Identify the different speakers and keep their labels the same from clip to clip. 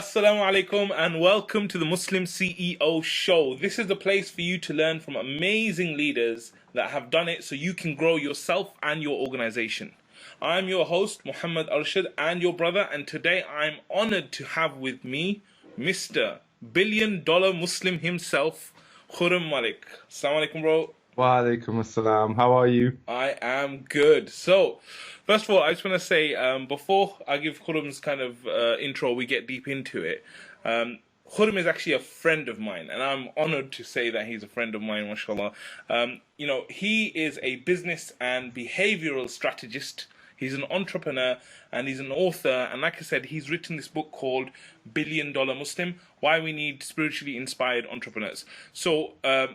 Speaker 1: Assalamu alaikum and welcome to the Muslim CEO show. This is the place for you to learn from amazing leaders that have done it so you can grow yourself and your organization. I'm your host, Mohammad Arshad, and your brother, and today I'm honored to have with me Mr. $1 billion Muslim himself, Khuram Malik. Assalamu alaikum, bro.
Speaker 2: Wa alaikum assalam. How are you?
Speaker 1: I am good. So, first of all, I just want to say, before I give Khuram's kind of intro, we get deep into it. Khuram is actually a friend of mine, and I'm honored to say that he's a friend of mine, mashallah. He is a business and behavioral strategist. He's an entrepreneur and he's an author. And like I said, he's written this book called $1 Billion Muslim, Why We Need Spiritually Inspired Entrepreneurs. So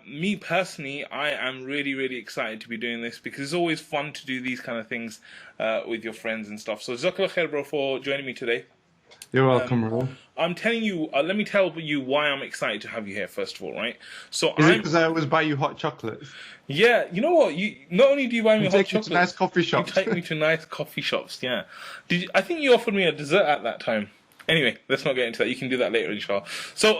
Speaker 1: me personally, I am really, really excited to be doing this because it's always fun to do these kind of things with your friends and stuff. So Jazakallah khair, bro, for joining me today.
Speaker 2: You're welcome, bro.
Speaker 1: I'm telling you, let me tell you why I'm excited to have you here, first of all, right? So
Speaker 2: Is it because I always buy you hot chocolates?
Speaker 1: Yeah, you know what? You not only do you buy me hot
Speaker 2: take me
Speaker 1: chocolates,
Speaker 2: to nice coffee shops.
Speaker 1: you take me to nice coffee shops. Yeah, I think you offered me a dessert at that time. Anyway, let's not get into that. You can do that later, inshallah. So,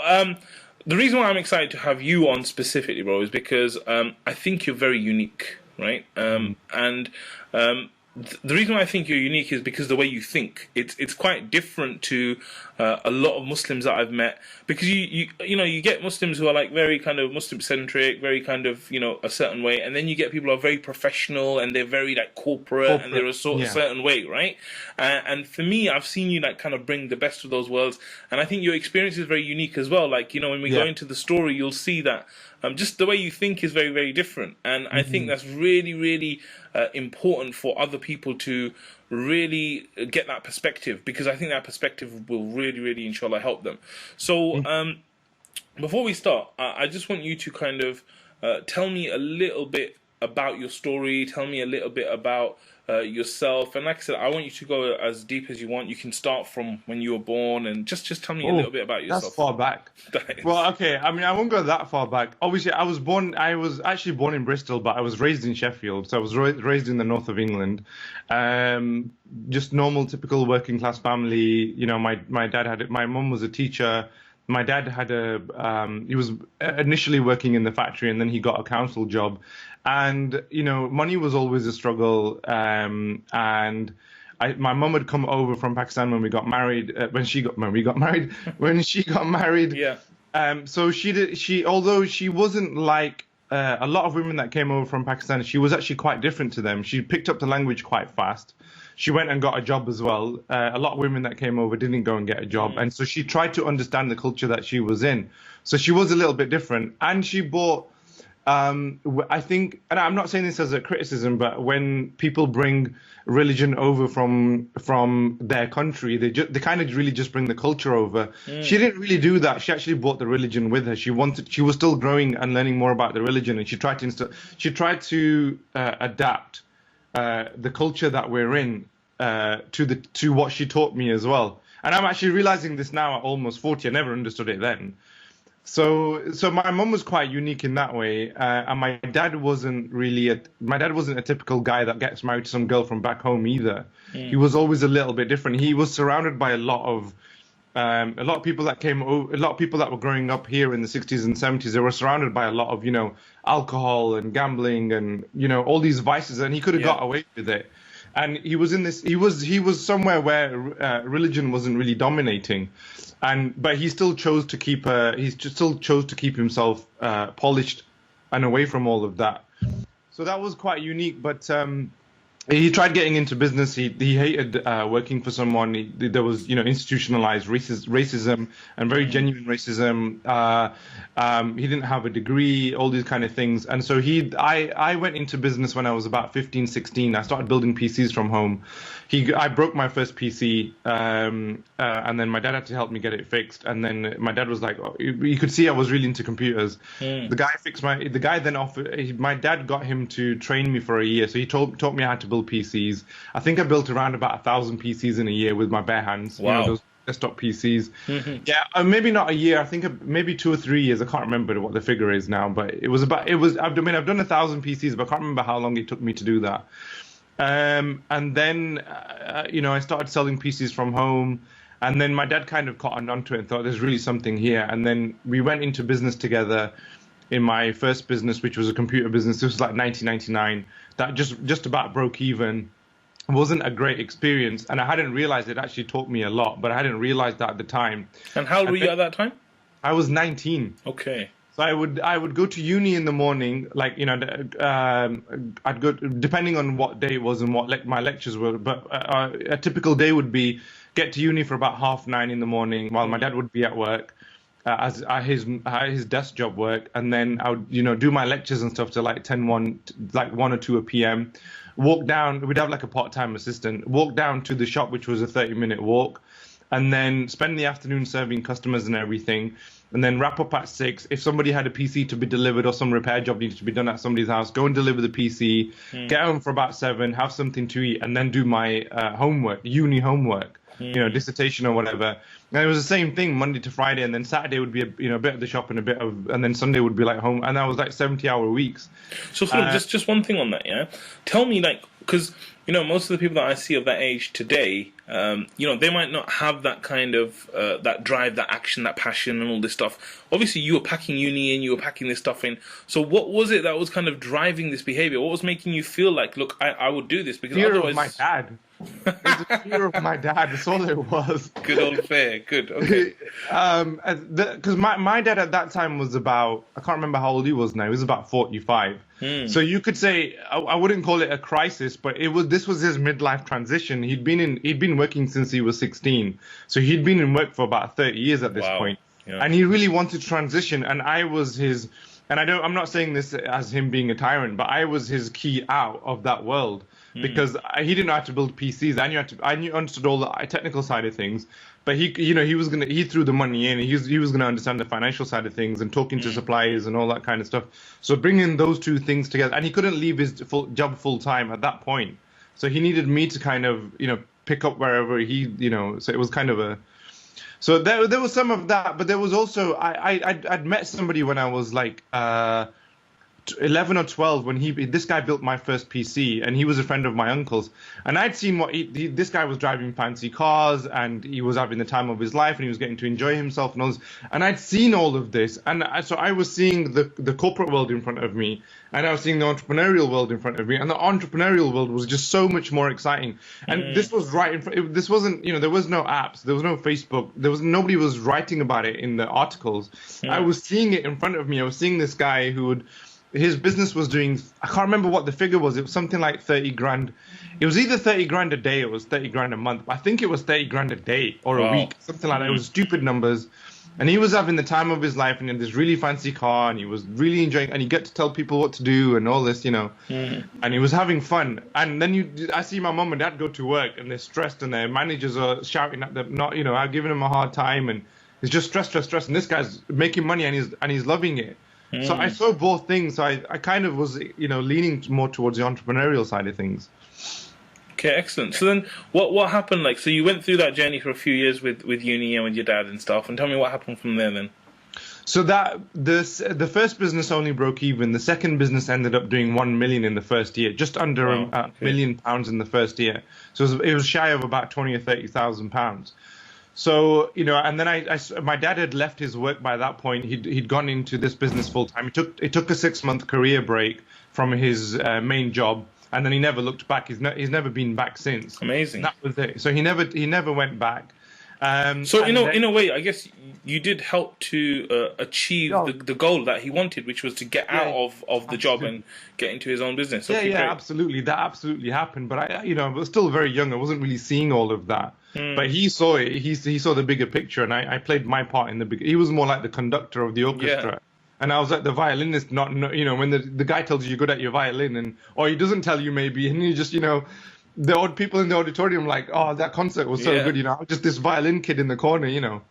Speaker 1: the reason why I'm excited to have you on specifically, bro, is because I think you're very unique, right? The reason why I think you're unique is because the way you think. It's quite different to a lot of Muslims that I've met, because you get Muslims who are like very kind of Muslim centric, very kind of a certain way, and then you get people who are very professional and they're very like corporate and they're a certain way, right? And for me, I've seen you like kind of bring the best of those worlds, and I think your experience is very unique as well. Like when we go into the story, you'll see that just the way you think is very, very different, and I think that's really, really important for other people to really get that perspective, because I think that perspective will really, really, inshallah, help them. So before we start, I just want you to kind of tell me a little bit about your story, tell me a little bit about yourself, and like I said, I want you to go as deep as you want. You can start from when you were born, and just tell me a little bit about yourself.
Speaker 2: That's far back. Well, okay, I mean, I won't go that far back. Obviously, I was actually born in Bristol, but I was raised in Sheffield, so I was raised in the north of England. Just normal, typical working class family. My dad had it. My mum was a teacher. My dad had he was initially working in the factory, and then he got a council job. And, money was always a struggle. And my mum had come over from Pakistan when we got married, when she got married.
Speaker 1: Yeah.
Speaker 2: So although she wasn't like a lot of women that came over from Pakistan, she was actually quite different to them. She picked up the language quite fast. She went and got a job as well. A lot of women that came over didn't go and get a job. And so she tried to understand the culture that she was in. So she was a little bit different. And she bought, I think, and I'm not saying this as a criticism, but when people bring religion over from their country, they kind of really just bring the culture over. She didn't really do that. She actually brought the religion with her. She was still growing and learning more about the religion, and she tried to adapt the culture that we're in to what she taught me as well. And I'm actually realizing this now at almost 40. I never understood it then. So my mum was quite unique in that way, and my dad wasn't a typical guy that gets married to some girl from back home either. He was always a little bit different. He was surrounded by a lot of people that came over, a lot of people that were growing up here in the 60s and 70s. They were surrounded by a lot of alcohol and gambling and all these vices, and he could have got away with it. And he was somewhere where religion wasn't really dominating, but he still chose to keep himself polished and away from all of that. So that was quite unique. But he tried getting into business. He hated working for someone. There was institutionalized racism and very genuine racism. He didn't have a degree, all these kind of things. And so I went into business when I was about 15, 16. I started building PCs from home. I broke my first PC, and then my dad had to help me get it fixed. And then my dad was like, you could see I was really into computers. The guy then offered. My dad got him to train me for a year, so he taught me how to build PCs. I think I built around about 1,000 PCs in a year with my bare hands.
Speaker 1: Wow.
Speaker 2: Those desktop PCs. Yeah, maybe not a year. I think maybe 2 or 3 years. I can't remember what the figure is now, but I've done 1,000 PCs, but I can't remember how long it took me to do that. And then, I started selling PCs from home. And then my dad kind of caught on to it and thought there's really something here. And then we went into business together in my first business, which was a computer business. This was like 1999. That just about broke even. It wasn't a great experience. And I hadn't realized it actually taught me a lot, but I hadn't realized that at the time.
Speaker 1: And how old were you at that time?
Speaker 2: I was 19.
Speaker 1: Okay.
Speaker 2: So I would go to uni in the morning, like, you know, I'd go, depending on what day it was and what my lectures were, but a typical day would be get to uni for about 9:30 in the morning while my dad would be at work, as his desk job work, and then I would, you know, do my lectures and stuff till like 1 or 2 p.m. Walk down, we'd have like a part-time assistant, walk down to the shop, which was a 30-minute walk, and then spend the afternoon serving customers and everything. And then wrap up at 6. If somebody had a PC to be delivered or some repair job needed to be done at somebody's house, go and deliver the PC, get home for about 7, have something to eat, and then do my uni homework, you know, dissertation or whatever. And it was the same thing Monday to Friday, and then Saturday would be a bit at the shop and and then Sunday would be like home, and that was like 70-hour weeks.
Speaker 1: So just one thing on that, yeah. Tell me, like, because you know most of the people that I see of that age today, you know, they might not have that kind of that drive, that action, that passion, and all this stuff. Obviously, you were packing uni in, you were packing this stuff in. So what was it that was kind of driving this behavior? What was making you feel like, look, I would do this? Because
Speaker 2: fear
Speaker 1: otherwise,
Speaker 2: of my dad. It was the fear of my dad. That's all it was.
Speaker 1: Good old fair. Good. Okay.
Speaker 2: Because my dad at that time was about, I can't remember how old he was now. He was about 45. So you could say, I wouldn't call it a crisis, but this was his midlife transition. He'd been working since he was 16. So he'd been in work for about 30 years at this point. Yeah. And he really wanted to transition, and I was his, and I'm not saying this as him being a tyrant, but I was his key out of that world. Because he didn't know how to build PCs. I understood all the technical side of things, but he threw the money in. He was gonna understand the financial side of things and talking to suppliers and all that kind of stuff. So bringing those two things together, and he couldn't leave his job full time at that point. So he needed me to kind of, you know, pick up wherever he, you know. So it was kind of a. So there was some of that, but there was also I'd met somebody when I was like 11 or 12 when this guy built my first PC, and he was a friend of my uncle's, and I'd seen what this guy was driving fancy cars, and he was having the time of his life, and he was getting to enjoy himself and all this, and I'd seen all of this, and so I was seeing the corporate world in front of me, and I was seeing the entrepreneurial world in front of me, and the entrepreneurial world was just so much more exciting. And this was right in front. This wasn't, you know, there was no apps, there was no Facebook, nobody was writing about it in the articles. I was seeing it in front of me. I was seeing this guy his business was doing, I can't remember what the figure was. It was something like 30 grand. It was either 30 grand a day or it was 30 grand a month. I think it was 30 grand a day or a week, something like that. It was stupid numbers. And he was having the time of his life, and he had this really fancy car, and he was really enjoying, and he get to tell people what to do and all this, you know. And he was having fun. And then I see my mum and dad go to work, and they're stressed, and their managers are shouting at them, not, you know, I'm giving him a hard time, and it's just stress. And this guy's making money, and he's loving it. So I saw both things. So I kind of was, you know, leaning more towards the entrepreneurial side of things.
Speaker 1: Okay, excellent. So then what happened? Like, so you went through that journey for a few years with uni and with your dad and stuff, and tell me what happened from there then.
Speaker 2: So the first business only broke even. The second business ended up doing 1 million in the first year, just under £1 million in the first year. So it was shy of about 20 or 30,000 pounds. So, you know, and then my dad had left his work by that point. He'd gone into this business full time. It took a 6-month career break from his main job, and then he never looked back. He's never been back since.
Speaker 1: Amazing.
Speaker 2: That was it. So he never went back.
Speaker 1: So in a way, I guess you did help to achieve the goal that he wanted, which was to get out of the job and get into his own business. Okay,
Speaker 2: great. Absolutely. That absolutely happened. But I was still very young. I wasn't really seeing all of that. But he saw it. He saw the bigger picture, and I played my part in the big. He was more like the conductor of the orchestra, and I was like the violinist. Not, you know, when the guy tells you you're good at your violin, or he doesn't tell you maybe, and you just, you know, the odd people in the auditorium like, oh, that concert was so good, you know, just this violin kid in the corner, you know.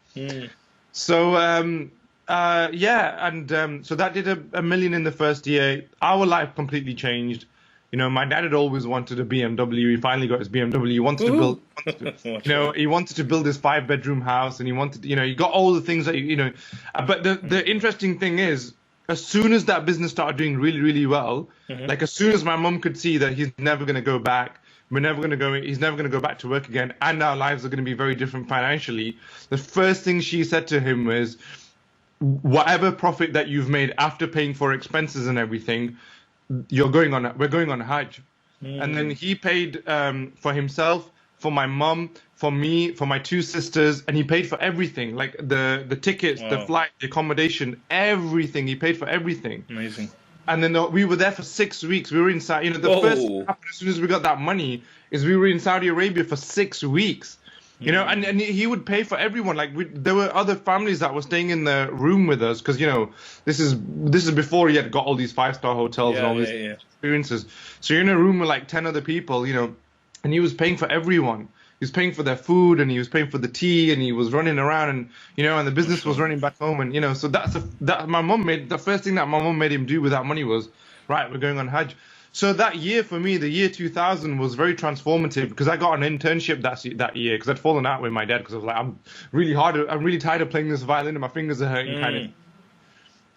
Speaker 2: So so that did a million in the first year. Our life completely changed. You know, my dad had always wanted a BMW. He finally got his BMW. He wanted to build, he wanted to build this 5-bedroom house, and he wanted, you know, he got all the things that, you know. But the interesting thing is, as soon as that business started doing really, really well, like as soon as my mum could see that he's never going to go back, He's never going to go back to work again, and our lives are going to be very different financially. The first thing she said to him was, whatever profit that you've made after paying for expenses and everything, we're going on Hajj. And then he paid for himself, for my mum, for me, for my two sisters, and he paid for everything, like the tickets, the flight, the accommodation, everything. He paid for everything.
Speaker 1: Amazing.
Speaker 2: And then we were there for 6 weeks. We were in Saudi. The first thing that happened as soon as we got that money is we were in Saudi Arabia for 6 weeks. And he would pay for everyone. Like there were other families that were staying in the room with us because this is before he had got all these 5-star hotels and all these experiences. So you're in a room with like 10 other people, and he was paying for everyone. He was paying for their food, and he was paying for the tea, and he was running around, and and the business was running back home, and so that my mum made the first thing that my mum made him do with that money was, right, we're going on Hajj. So that year for me, the year 2000 was very transformative because I got an internship that year because I'd fallen out with my dad because I was like, I'm really tired of playing this violin and my fingers are hurting kind of.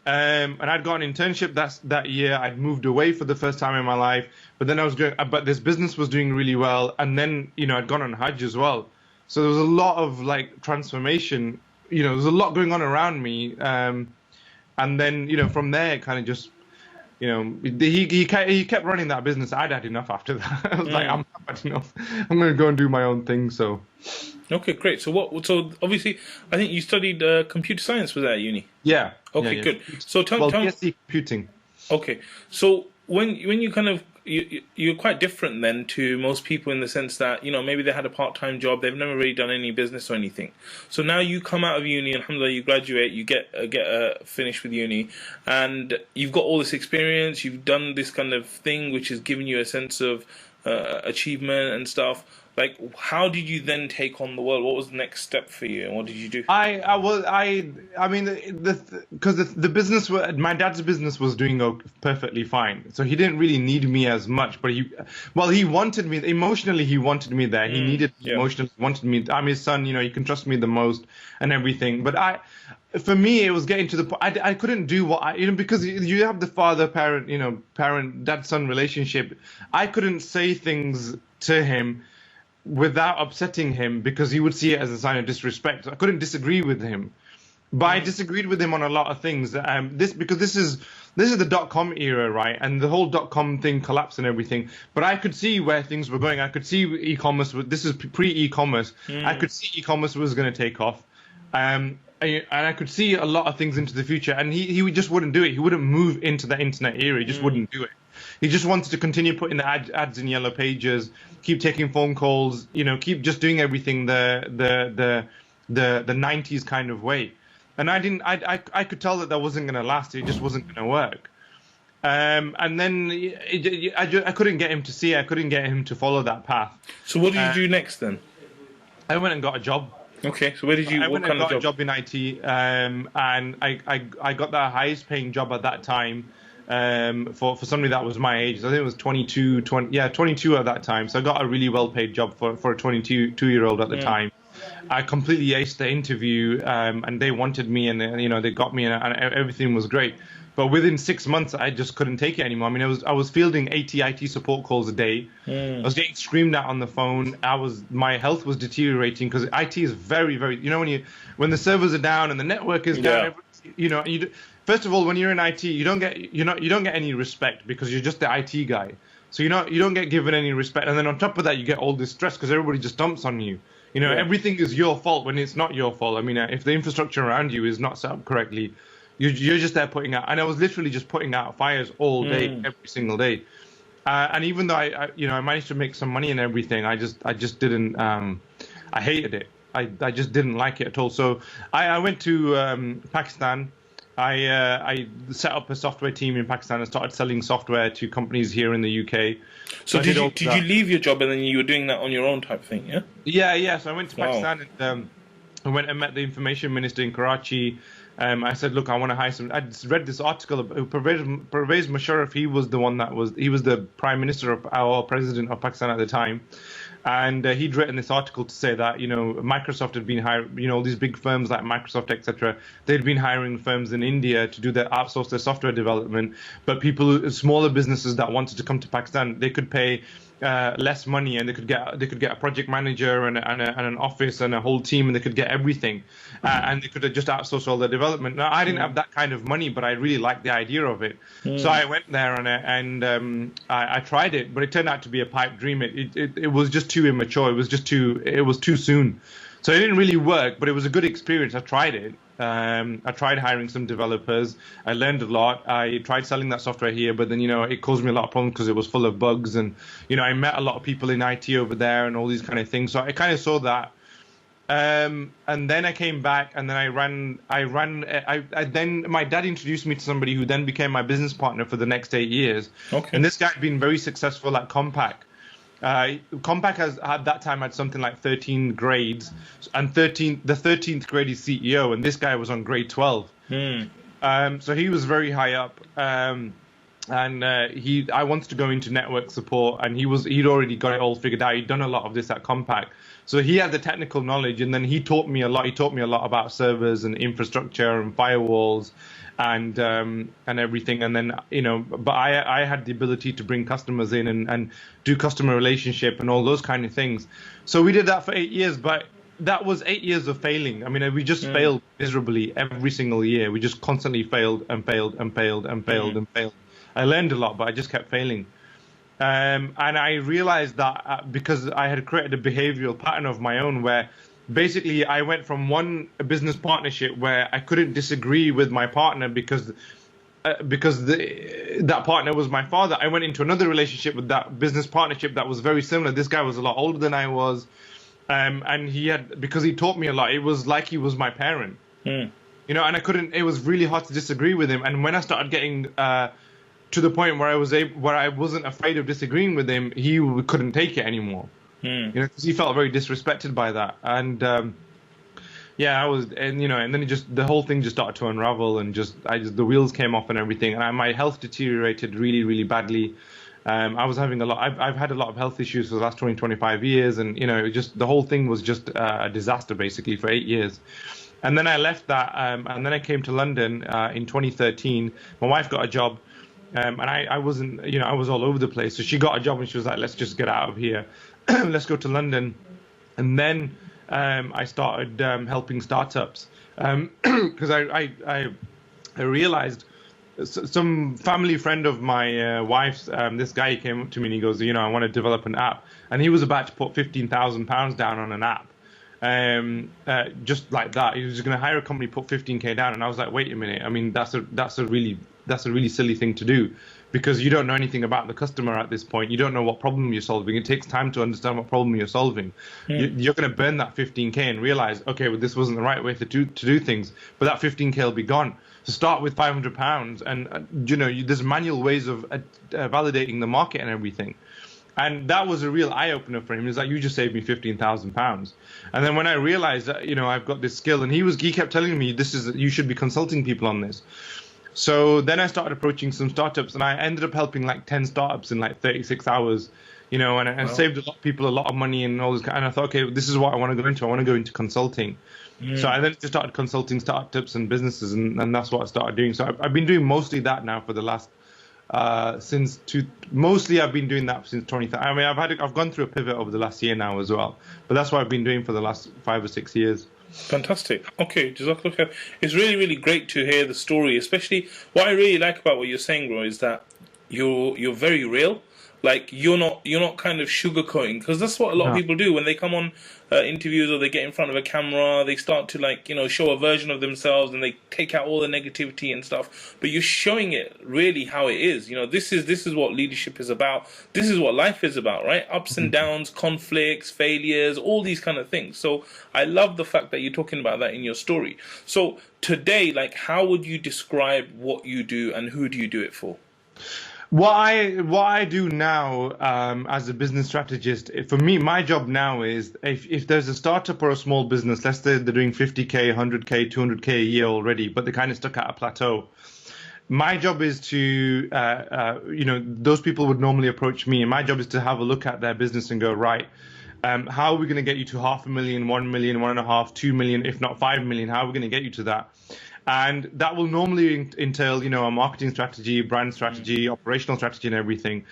Speaker 2: And I'd got an internship that year. I'd moved away for the first time in my life, but then but this business was doing really well, and then I'd gone on Hajj as well. So there was a lot of like transformation. There was a lot going on around me, and then from there it kind of just. He kept running that business. I'd had enough after that. I was like, I've had enough. I'm going to go and do my own thing. So,
Speaker 1: okay, great. So obviously, I think you studied computer science. Was that at uni?
Speaker 2: Yeah.
Speaker 1: Okay, good. So tell me.
Speaker 2: BSc computing.
Speaker 1: Okay, so when you kind of you're quite different then to most people in the sense that maybe they had a part-time job, they've never really done any business or anything. So now you come out of uni, alhamdulillah, you graduate, you get finished with uni, and you've got all this experience, you've done this kind of thing which has given you a sense of achievement and stuff. Like, how did you then take on the world? What was the next step for you, and what did you do?
Speaker 2: Because the business, my dad's business was doing perfectly fine, so he didn't really need me as much. But he wanted me emotionally. He wanted me there. He needed emotionally, wanted me. I'm his son. He can trust me the most and everything. But for me, it was getting to the point. I couldn't do what because you have the parent dad-son relationship. I couldn't say things to him without upsetting him because he would see it as a sign of disrespect. I couldn't disagree with him, but I disagreed with him on a lot of things. Because this is the .com era, right? And the whole .com thing collapsed and everything. But I could see where things were going. I could see e-commerce. This is pre-e-commerce. I could see e-commerce was going to take off. And I could see a lot of things into the future. And he just wouldn't do it. He wouldn't move into the internet era. He just wouldn't do it. He just wanted to continue putting the ads in yellow pages, keep taking phone calls, keep just doing everything the 90s kind of way. And I could tell that wasn't going to last. It just wasn't going to work. And then I couldn't get him to see it. I couldn't get him to follow that path.
Speaker 1: So what did you do next then?
Speaker 2: I went and got a job.
Speaker 1: Okay, so where did you?
Speaker 2: I went and got a job in IT, and I got the highest paying job at that time. For somebody that was my age. I think it was 22 at that time. So I got a really well-paid job for a 22-year-old at the time. I completely aced the interview, and they wanted me, and they got me, and everything was great. But within 6 months, I just couldn't take it anymore. I mean, I was fielding 80 IT support calls a day. I was getting screamed at on the phone. My health was deteriorating because IT is very, very. When the servers are down and the network is down, first of all, when you're in IT, you don't get any respect because you're just the IT guy. So you don't get given any respect, and then on top of that, you get all this stress because everybody just dumps on you. Everything is your fault when it's not your fault. I mean, if the infrastructure around you is not set up correctly, you're just there putting out. And I was literally just putting out fires all day, every single day. And even though I managed to make some money and everything, I just didn't. I hated it. I just didn't like it at all. So I went to Pakistan. I set up a software team in Pakistan and started selling software to companies here in the UK.
Speaker 1: So did you leave your job and then you were doing that on your own type of thing, yeah? Yeah.
Speaker 2: So I went to Pakistan and I went and met the information minister in Karachi. I said, look, I want to hire some. I read this article about Pervez Musharraf. He was the prime minister or president of Pakistan at the time. And he'd written this article to say that, Microsoft had been hiring, all these big firms like Microsoft, etc. They'd been hiring firms in India to outsource their software development. But smaller businesses that wanted to come to Pakistan, they could pay less money, and they could get a project manager and an office and a whole team, and they could get everything, and they could have just outsourced all the development. Now, I didn't have that kind of money, but I really liked the idea of it. So I went there and I tried it, but it turned out to be a pipe dream. It was just too immature. It was too soon. So it didn't really work, but it was a good experience. I tried it. I tried hiring some developers. I learned a lot. I tried selling that software here, but then, it caused me a lot of problems because it was full of bugs. And, I met a lot of people in IT over there and all these kind of things. So I kind of saw that. And then I came back and then then my dad introduced me to somebody who then became my business partner for the next 8 years.
Speaker 1: Okay.
Speaker 2: And this guy had been very successful at Compaq. Compaq has at that time had something like 13 grades, and the 13th grade is CEO, and this guy was on grade 12. So he was very high up, and I wanted to go into network support, and he'd already got it all figured out. He'd done a lot of this at Compaq, so he had the technical knowledge, and then he taught me a lot. He taught me a lot about servers and infrastructure and firewalls and everything. And then, but I had the ability to bring customers in and do customer relationship and all those kind of things. So we did that for 8 years, but that was 8 years of failing. I mean, we just failed miserably every single year. We just constantly failed and failed and failed and failed and failed. I learned a lot, but I just kept failing. And I realized that because I had created a behavioral pattern of my own where basically I went from one business partnership where I couldn't disagree with my partner because that partner was my father. I went into another relationship with that business partnership that was very similar. This guy was a lot older than I was. And because he taught me a lot, it was like he was my parent, and it was really hard to disagree with him. And when I started getting, to the point where I wasn't afraid of disagreeing with him, he couldn't take it anymore. Because he felt very disrespected by that, and and then the whole thing just started to unravel, and the wheels came off and everything, and my health deteriorated really, really badly. I was having I've had a lot of health issues for the last 25 years, and the whole thing was just a disaster basically for 8 years. And then I left that, and then I came to London in 2013. My wife got a job. And I wasn't, I was all over the place. So she got a job and she was like, let's just get out of here. Let's go to London. And then I started helping startups because I realized some family friend of my wife's, this guy came up to me and he goes, I want to develop an app. And he was about to put £15,000 down on an app. Just like that. He was going to hire a company, put 15K down. And I was like, wait a minute. I mean, that's a really silly thing to do, because you don't know anything about the customer at this point. You don't know what problem you're solving. It takes time to understand what problem you're solving. You're going to burn that 15K and realize, okay, well, this wasn't the right way to do things, but that 15K will be gone. So start with £500, and there's manual ways of validating the market and everything. And that was a real eye-opener for him. He's like, you just saved me £15,000. And then when I realized that, I've got this skill, and he kept telling me, you should be consulting people on this. So then I started approaching some startups, and I ended up helping like 10 startups in like 36 hours, and I saved a lot of people a lot of money and all this. And I thought, okay, this is what I want to go into. I want to go into consulting. So I then just started consulting startups and businesses, and that's what I started doing. So I've been doing mostly that now for the last mostly I've been doing that since 2013. I mean, I've gone through a pivot over the last year now as well, but that's what I've been doing for the last 5 or 6 years.
Speaker 1: Fantastic. Okay, Jazakallah khair. It's really, really great to hear the story. Especially what I really like about what you're saying, bro, is that you're very real. Like you're not kind of sugarcoating, because that's what a lot of people do when they come on interviews or they get in front of a camera. They start to show a version of themselves and they take out all the negativity and stuff. But you're showing it really how it is. This is what leadership is about. This is what life is about, right? Ups and downs, conflicts, failures, all these kind of things. So I love the fact that you're talking about that in your story. So today, how would you describe what you do and who do you do it for?
Speaker 2: What I do now as a business strategist, for me, my job now is if there's a startup or a small business, let's say they're doing 50K, 100K, 200K a year already, but they're kind of stuck at a plateau. My job is to, those people would normally approach me, and my job is to have a look at their business and go, right, How are we going to get you to 500,000, 1 million, 1.5, 2 million, if not 5 million? How are we going to get you to that? And that will normally entail, a marketing strategy, brand strategy, operational strategy, and everything.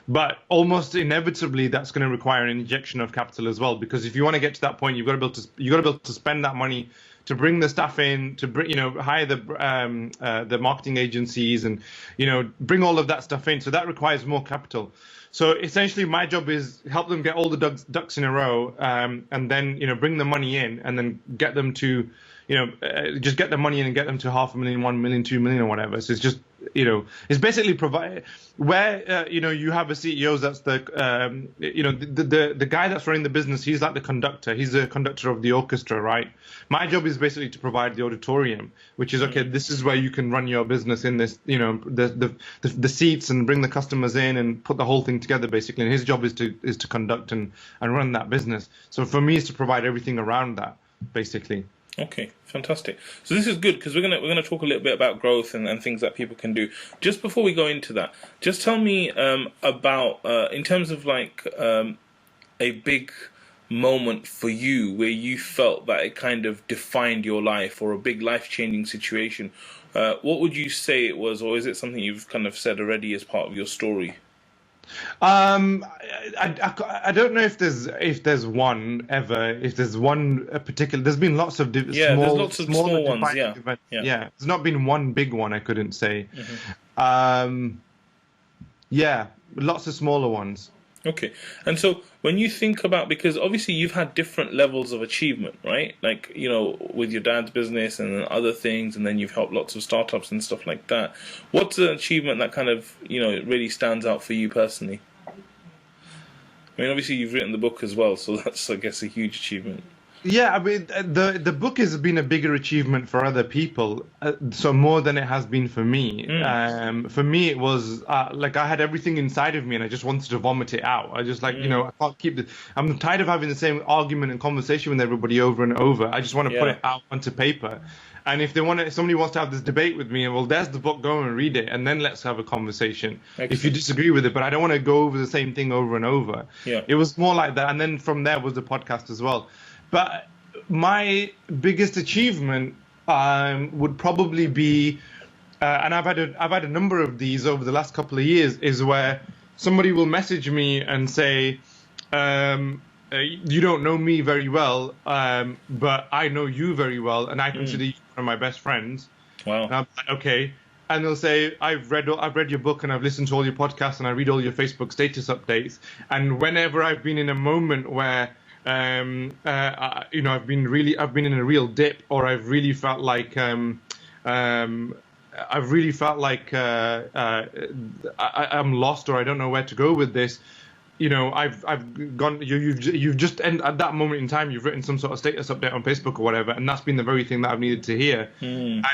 Speaker 2: But almost inevitably, that's going to require an injection of capital as well. Because if you want to get to that point, you've got to be able to spend that money to bring the staff in, to bring, hire the marketing agencies, and bring all of that stuff in. So that requires more capital. So essentially, my job is help them get all the ducks in a row, and then bring the money in, and then get them to just get the money in and get them to 500,000, 1 million, 2 million, or whatever. So it's just it's basically provide where you have a CEO that's the the guy that's running the business. He's like the conductor. He's the conductor of the orchestra, right? My job is basically to provide the auditorium, which is okay. This is where you can run your business in this, the seats, and bring the customers in and put the whole thing together, basically. And his job is to conduct and run that business. So for me, it's to provide everything around that, basically.
Speaker 1: Okay, fantastic. So this is good because we're gonna talk a little bit about growth and things that people can do. Just before we go into that, just tell me about in terms of like a big moment for you where you felt that it kind of defined your life, or a big life-changing situation. What would you say it was, or is it something you've kind of said already as part of your story?
Speaker 2: I don't know if there's one ever. If there's one particular, there's been lots of
Speaker 1: there's lots of small ones. Yeah.
Speaker 2: There's not been one big one. I couldn't say. Lots of smaller ones.
Speaker 1: Okay, and so when you think about, because obviously you've had different levels of achievement, right? Like, with your dad's business and then other things, and then you've helped lots of startups and stuff like that. What's an achievement that kind of, really stands out for you personally? I mean, obviously you've written the book as well, so that's, I guess, a huge achievement.
Speaker 2: Yeah, I mean, the book has been a bigger achievement for other people, so more than it has been for me. For me, it was like I had everything inside of me, and I just wanted to vomit it out. I just I can't keep it. I'm tired of having the same argument and conversation with everybody over and over. I just want to put it out onto paper. And if somebody wants to have this debate with me, well, there's the book, go and read it, and then let's have a conversation. Excellent. If you disagree with it, but I don't want to go over the same thing over and over. Yeah. It was more like that, and then from there was the podcast as well. But my biggest achievement would probably be, and I've had a number of these over the last couple of years, is where somebody will message me and say, you don't know me very well, but I know you very well, and I consider you one of my best friends. Wow. And I'm like, okay. And they'll say, I've read your book, and I've listened to all your podcasts, and I read all your Facebook status updates. And whenever I've been in a moment where I've been in a real dip, or I've really felt like I'm lost, or I don't know where to go with this. I've gone. You've just at that moment in time, you've written some sort of status update on Facebook or whatever, and that's been the very thing that I've needed to hear. And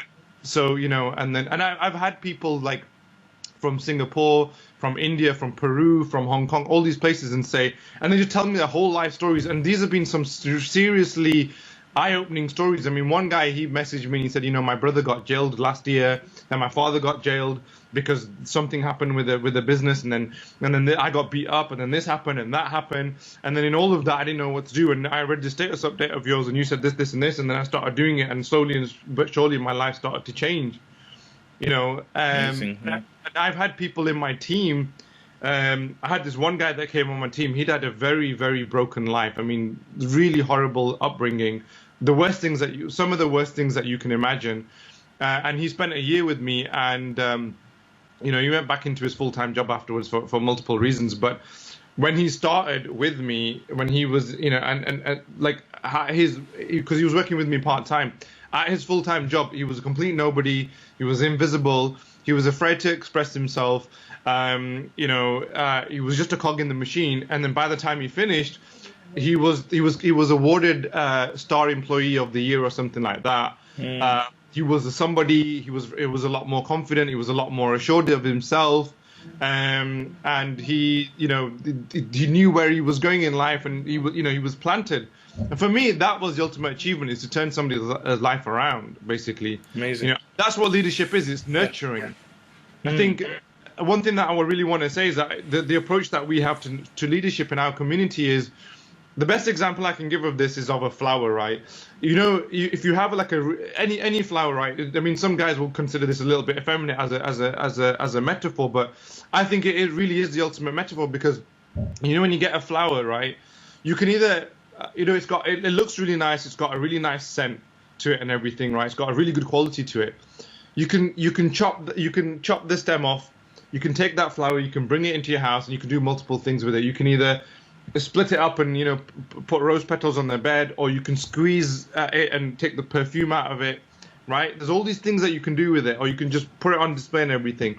Speaker 2: so I've had people like from Singapore, from India, from Peru, from Hong Kong, all these places, and they just tell me their whole life stories. And these have been some seriously eye-opening stories. I mean, one guy, he messaged me and he said, my brother got jailed last year, and my father got jailed because something happened with the business, and then I got beat up, and then this happened and that happened, and then in all of that I didn't know what to do, and I read the status update of yours, and you said this, and this, and then I started doing it, and slowly but surely my life started to change. And I've had people in my team. I had this one guy that came on my team. He'd had a very, very broken life. I mean, really horrible upbringing. Some of the worst things that you can imagine. And he spent a year with me, and he went back into his full-time job afterwards for multiple reasons. But when he started with me, when he was, because he was working with me part-time. At his full-time job, he was a complete nobody. He was invisible. He was afraid to express himself. He was just a cog in the machine. And then by the time he finished, he was awarded Star Employee of the Year or something like that. He was somebody. He was a lot more confident. He was a lot more assured of himself. And he knew where he was going in life, and he was planted. And for me, that was the ultimate achievement, is to turn somebody's life around, basically. Amazing. That's what leadership is. It's nurturing. I think one thing that I really want to say is that the approach that we have to leadership in our community is The best example I can give of this is of a flower, right? You know, if you have like any flower, right? I mean, some guys will consider this a little bit effeminate as a metaphor, but I think it really is the ultimate metaphor because, you know, when you get a flower, right, you can either, you know, it looks really nice, it's got a really nice scent to it and everything, right? It's got a really good quality to it. You can chop the stem off. You can take that flower, you can bring it into your house, and you can do multiple things with it. You can either split it up and, you know, put rose petals on the bed, or you can squeeze it and take the perfume out of it, right? There's all these things that you can do with it, or you can just put it on display and everything.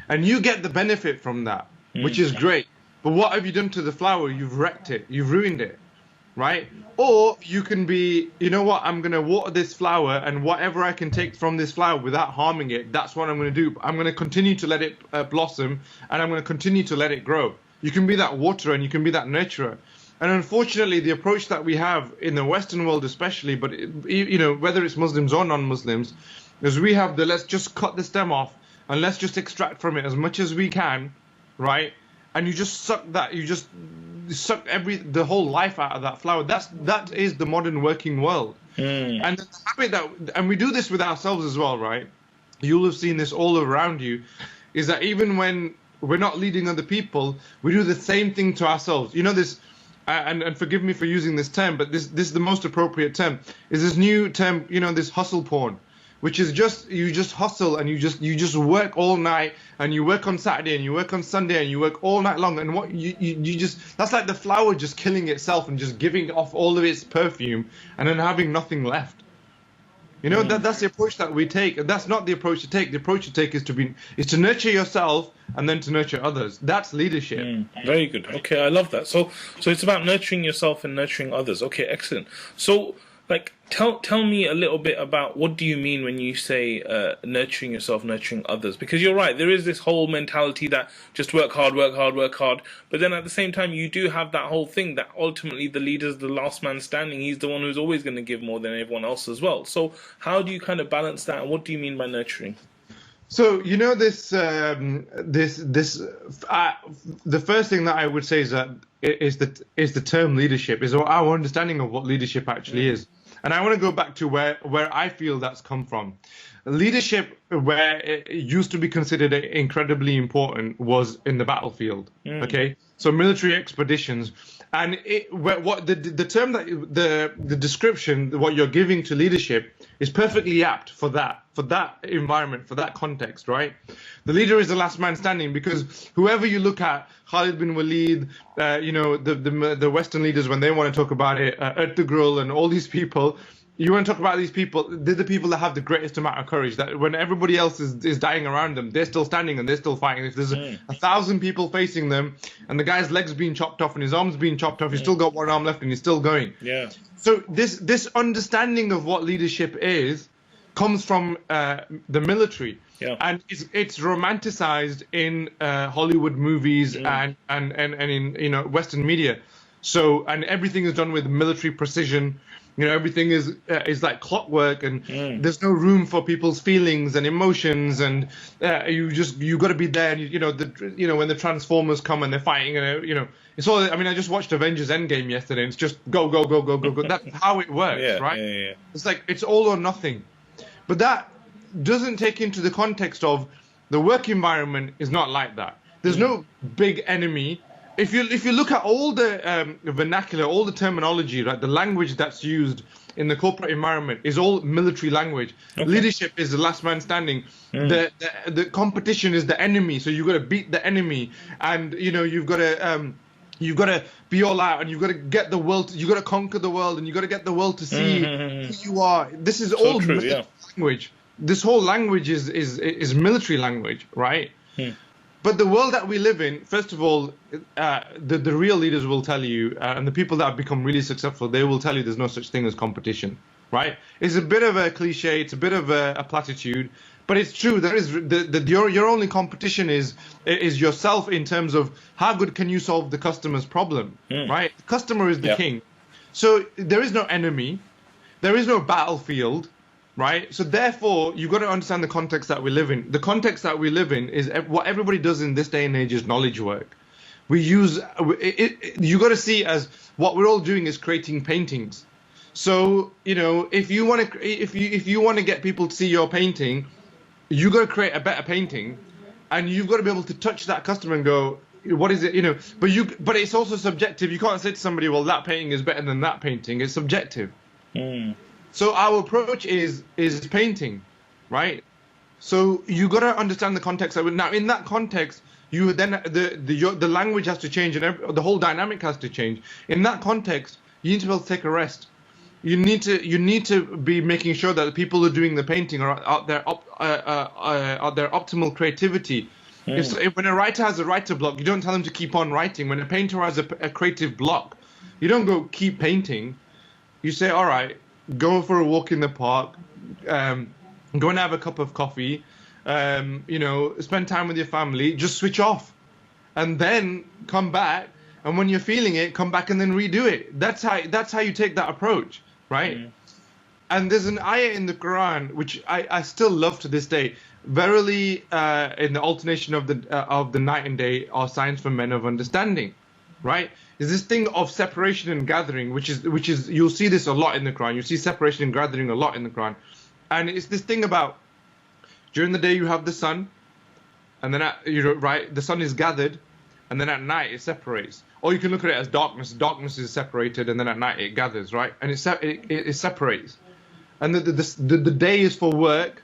Speaker 2: And you get the benefit from that, which is great. But what have you done to the flower? You've wrecked it. You've ruined it, right? Or you can be, you know what, I'm going to water this flower, and whatever I can take from this flower without harming it, that's what I'm going to do. I'm going to continue to let it blossom, and I'm going to continue to let it grow. You can be that waterer and you can be that nurturer. And unfortunately, the approach that we have in the Western world especially, but, you know, whether it's Muslims or non-Muslims, is we have the let's just cut the stem off and let's just extract from it as much as we can, right? And you just suck that, you just suck the whole life out of that flower. That is the modern working world. And the habit and we do this with ourselves as well, right? You'll have seen this all around you, is that even when we're not leading other people, we do the same thing to ourselves. You know this, and forgive me for using this term, but this is the most appropriate term, is this new term, you know, this hustle porn, which is just, you just hustle and you just work all night, and you work on Saturday and you work on Sunday and you work all night long, and what you just, that's like the flower just killing itself and just giving off all of its perfume and then having nothing left. You know, that's the approach that we take. That's not the approach to take. The approach to take is to nurture yourself and then to nurture others. That's leadership.
Speaker 1: Very good. Okay, I love that. So it's about nurturing yourself and nurturing others. Okay, excellent. So, like, tell me a little bit about what do you mean when you say nurturing yourself, nurturing others? Because you're right, there is this whole mentality that just work hard, but then at the same time you do have that whole thing that ultimately the leader's the last man standing. He's the one who's always going to give more than everyone else as well. So how do you kind of balance that, and what do you mean by nurturing?
Speaker 2: So, you know, the first thing that I would say is that is the term leadership, is our understanding of what leadership actually is. And I want to go back to where I feel that's come from. Leadership, where it used to be considered incredibly important, was in the battlefield. Okay, so military expeditions, and the term that the description, what you're giving to leadership, is perfectly apt for that environment, for that context, right? The leader is the last man standing, because whoever you look at, Khalid bin Walid, you know, the Western leaders, when they want to talk about it, Ertugrul and all these people, you want to talk about these people, they're the people that have the greatest amount of courage, that when everybody else is dying around them, they're still standing and they're still fighting. If there's 1,000 people facing them and the guy's legs being chopped off and his arms being chopped off, he's still got one arm left and he's still going. Yeah. So this understanding of what leadership is comes from the military. Yeah. And it's romanticized in Hollywood movies and in, you know, Western media. So, and everything is done with military precision. You know, everything is like clockwork, and there's no room for people's feelings and emotions, and you got to be there. And you know when the Transformers come and they're fighting, and you know, it's all. I mean, I just watched Avengers Endgame yesterday, and it's just go. That's how it works, right? Yeah. It's like it's all or nothing, but that doesn't take into the context of the work environment is not like that. There's no big enemy. If you look at all the vernacular, all the terminology, right, the language that's used in the corporate environment is all military language. Okay. Leadership is the last man standing. The competition is the enemy, so you've got to beat the enemy, and you know you've got to be all out, and you've got to get the world. You've got to conquer the world, and you've got to get the world to see who you are. This is all true, military language. This whole language is military language, right? But the world that we live in, first of all, the real leaders will tell you, and the people that have become really successful, they will tell you there's no such thing as competition, right? It's a bit of a cliche, it's a bit of a platitude, but it's true. There is your only competition is yourself, in terms of how good can you solve the customer's problem, right? The customer is the king. So there is no enemy, there is no battlefield. Right, so therefore you've got to understand the context that we live in. The context that we live in is what everybody does in this day and age is knowledge work. We use you got to see as what we're all doing is creating paintings. So if you want to get people to see your painting, you got to create a better painting, and you've got to be able to touch that customer and go, what is it? But it's also subjective. You can't say to somebody, well, that painting is better than that painting. It's subjective. So our approach is painting, right? So you got to understand the context. Now, in that context, you then the language has to change, and the whole dynamic has to change. In that context, you need to be able to take a rest. You need to be making sure that the people who are doing the painting are at their optimal creativity. When a writer has a writer block, you don't tell them to keep on writing. When a painter has a creative block, you don't go keep painting. You say, all right, go for a walk in the park, go and have a cup of coffee, spend time with your family, just switch off, and then come back. And when you're feeling it, come back and then redo it. That's how you take that approach, right? And there's an ayah in the Quran which I still love to this day. Verily, in the alternation of the night and day are signs for men of understanding, right? Is this thing of separation and gathering, which is you'll see this a lot in the Quran. You see separation and gathering a lot in the Quran, and it's this thing about during the day you have the sun, and then the sun is gathered, and then at night it separates. Or you can look at it as darkness. Darkness is separated, and then at night it gathers, right? And it separates. And the day is for work,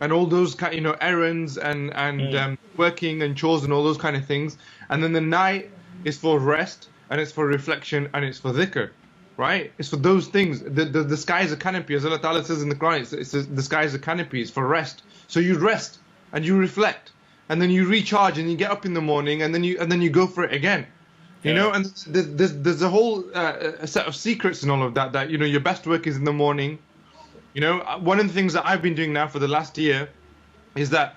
Speaker 2: and all those errands and working and chores and all those kind of things. And then the night is for rest, and it's for reflection, and it's for dhikr, right? It's for those things. The sky is a canopy, as Allah Ta'ala says in the Quran. The sky is a canopy. It's for rest. So you rest and you reflect, and then you recharge, and you get up in the morning, and then you go for it again. And there's a whole set of secrets and all of that. That your best work is in the morning. One of the things that I've been doing now for the last year is that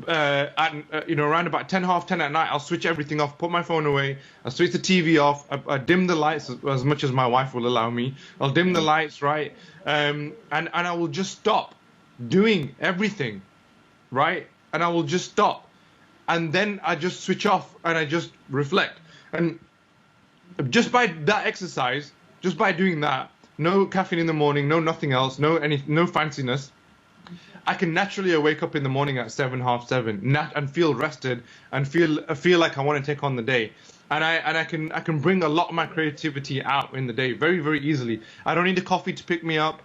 Speaker 2: around about 10, half 10 at night, I'll switch everything off, put my phone away, I'll switch the TV off, I dim the lights as much as my wife will allow me. I'll dim the lights, right? And I will just stop doing everything, right? And I will just stop, and then I just switch off and I just reflect. And just by that exercise, just by doing that, no caffeine in the morning, no nothing else, no fanciness, I can naturally wake up in the morning at 7, half 7, and feel rested and feel like I want to take on the day. And I can bring a lot of my creativity out in the day very, very easily. I don't need a coffee to pick me up.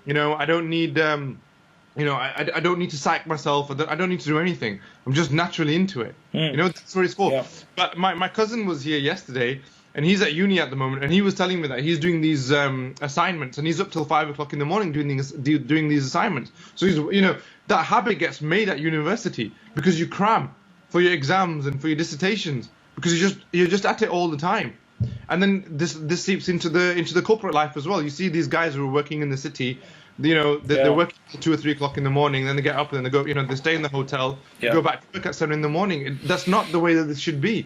Speaker 2: I don't need I don't need to psych myself. I don't need to do anything. I'm just naturally into it. That's what it's for. Yeah. But my cousin was here yesterday, and he's at uni at the moment, and he was telling me that he's doing these assignments, and he's up till 5 o'clock in the morning doing these assignments. So he's, that habit gets made at university because you cram for your exams and for your dissertations because you're just at it all the time. And then this seeps into the corporate life as well. You see these guys who are working in the city. They're working till 2 or 3 o'clock in the morning, then they get up and then they go, they stay in the hotel, go back to work at 7 in the morning. That's not the way that this should be.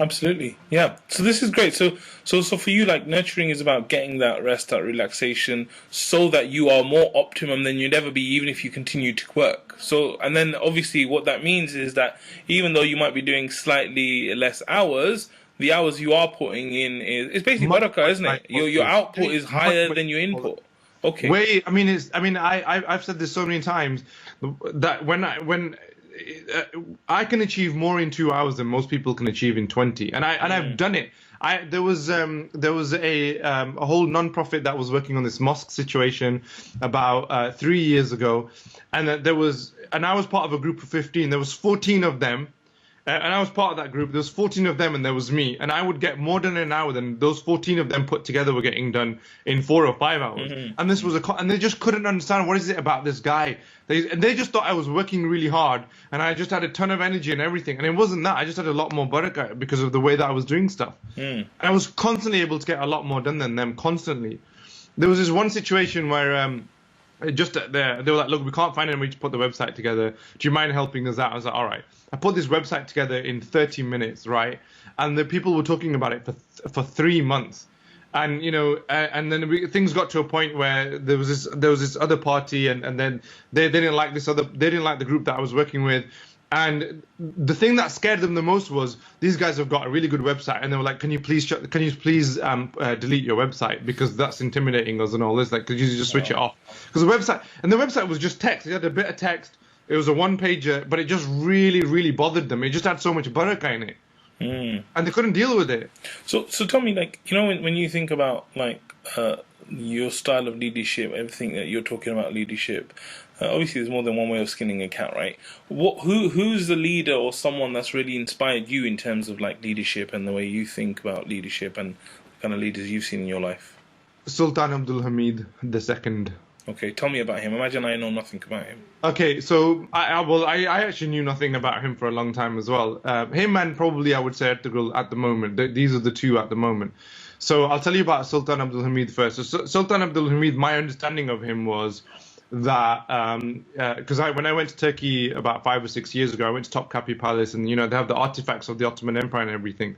Speaker 1: Absolutely. Yeah. So this is great. So for you, like, nurturing is about getting that rest, that relaxation, so that you are more optimum than you'd ever be, even if you continue to work. So, and then obviously what that means is that even though you might be doing slightly less hours, the hours you are putting in it's basically barakah, isn't it? Your output is higher than your input. Okay.
Speaker 2: I've said this so many times that when I can achieve more in 2 hours than most people can achieve in 20, and I've done it. There was a whole non-profit that was working on this mosque situation about 3 years ago, and I was part of a group of 15. There was 14 of them. And I was part of that group. There was 14 of them, and there was me. And I would get more than an hour than those 14 of them put together were getting done in 4 or 5 hours. And this was and they just couldn't understand what is it about this guy. They just thought I was working really hard, and I just had a ton of energy and everything. And it wasn't that. I just had a lot more barakah because of the way that I was doing stuff. And I was constantly able to get a lot more done than them, constantly. There was this one situation where they were like, look, we can't find any way to put the website together. Do you mind helping us out? I was like, all right. I put this website together in 30 minutes, right? And the people were talking about it for 3 months. And, and then things got to a point where there was this other party, and then they didn't like they didn't like the group that I was working with. And the thing that scared them the most was these guys have got a really good website, and they were like, "Can you please delete your website because that's intimidating us and all this? Like, could you just switch it off?" Because the website was just text. It had a bit of text. It was a one-pager, but it just really, really bothered them. It just had so much barakah in it, and they couldn't deal with it.
Speaker 1: So tell me, like, you know, when you think about like your style of leadership, everything that you're talking about leadership. Obviously, there's more than one way of skinning a cat, right? Who's the leader or someone that's really inspired you in terms of like leadership and the way you think about leadership and the kind of leaders you've seen in your life?
Speaker 2: Sultan Abdul Hamid II.
Speaker 1: Okay, tell me about him. Imagine I know nothing about him.
Speaker 2: Okay, so I actually knew nothing about him for a long time as well. Him and probably I would say Ertugrul at the moment. These are the two at the moment. So I'll tell you about Sultan Abdul Hamid first. So Sultan Abdul Hamid, my understanding of him was that because when I went to Turkey about 5 or 6 years ago, I went to Topkapi Palace, and you know they have the artifacts of the Ottoman Empire and everything.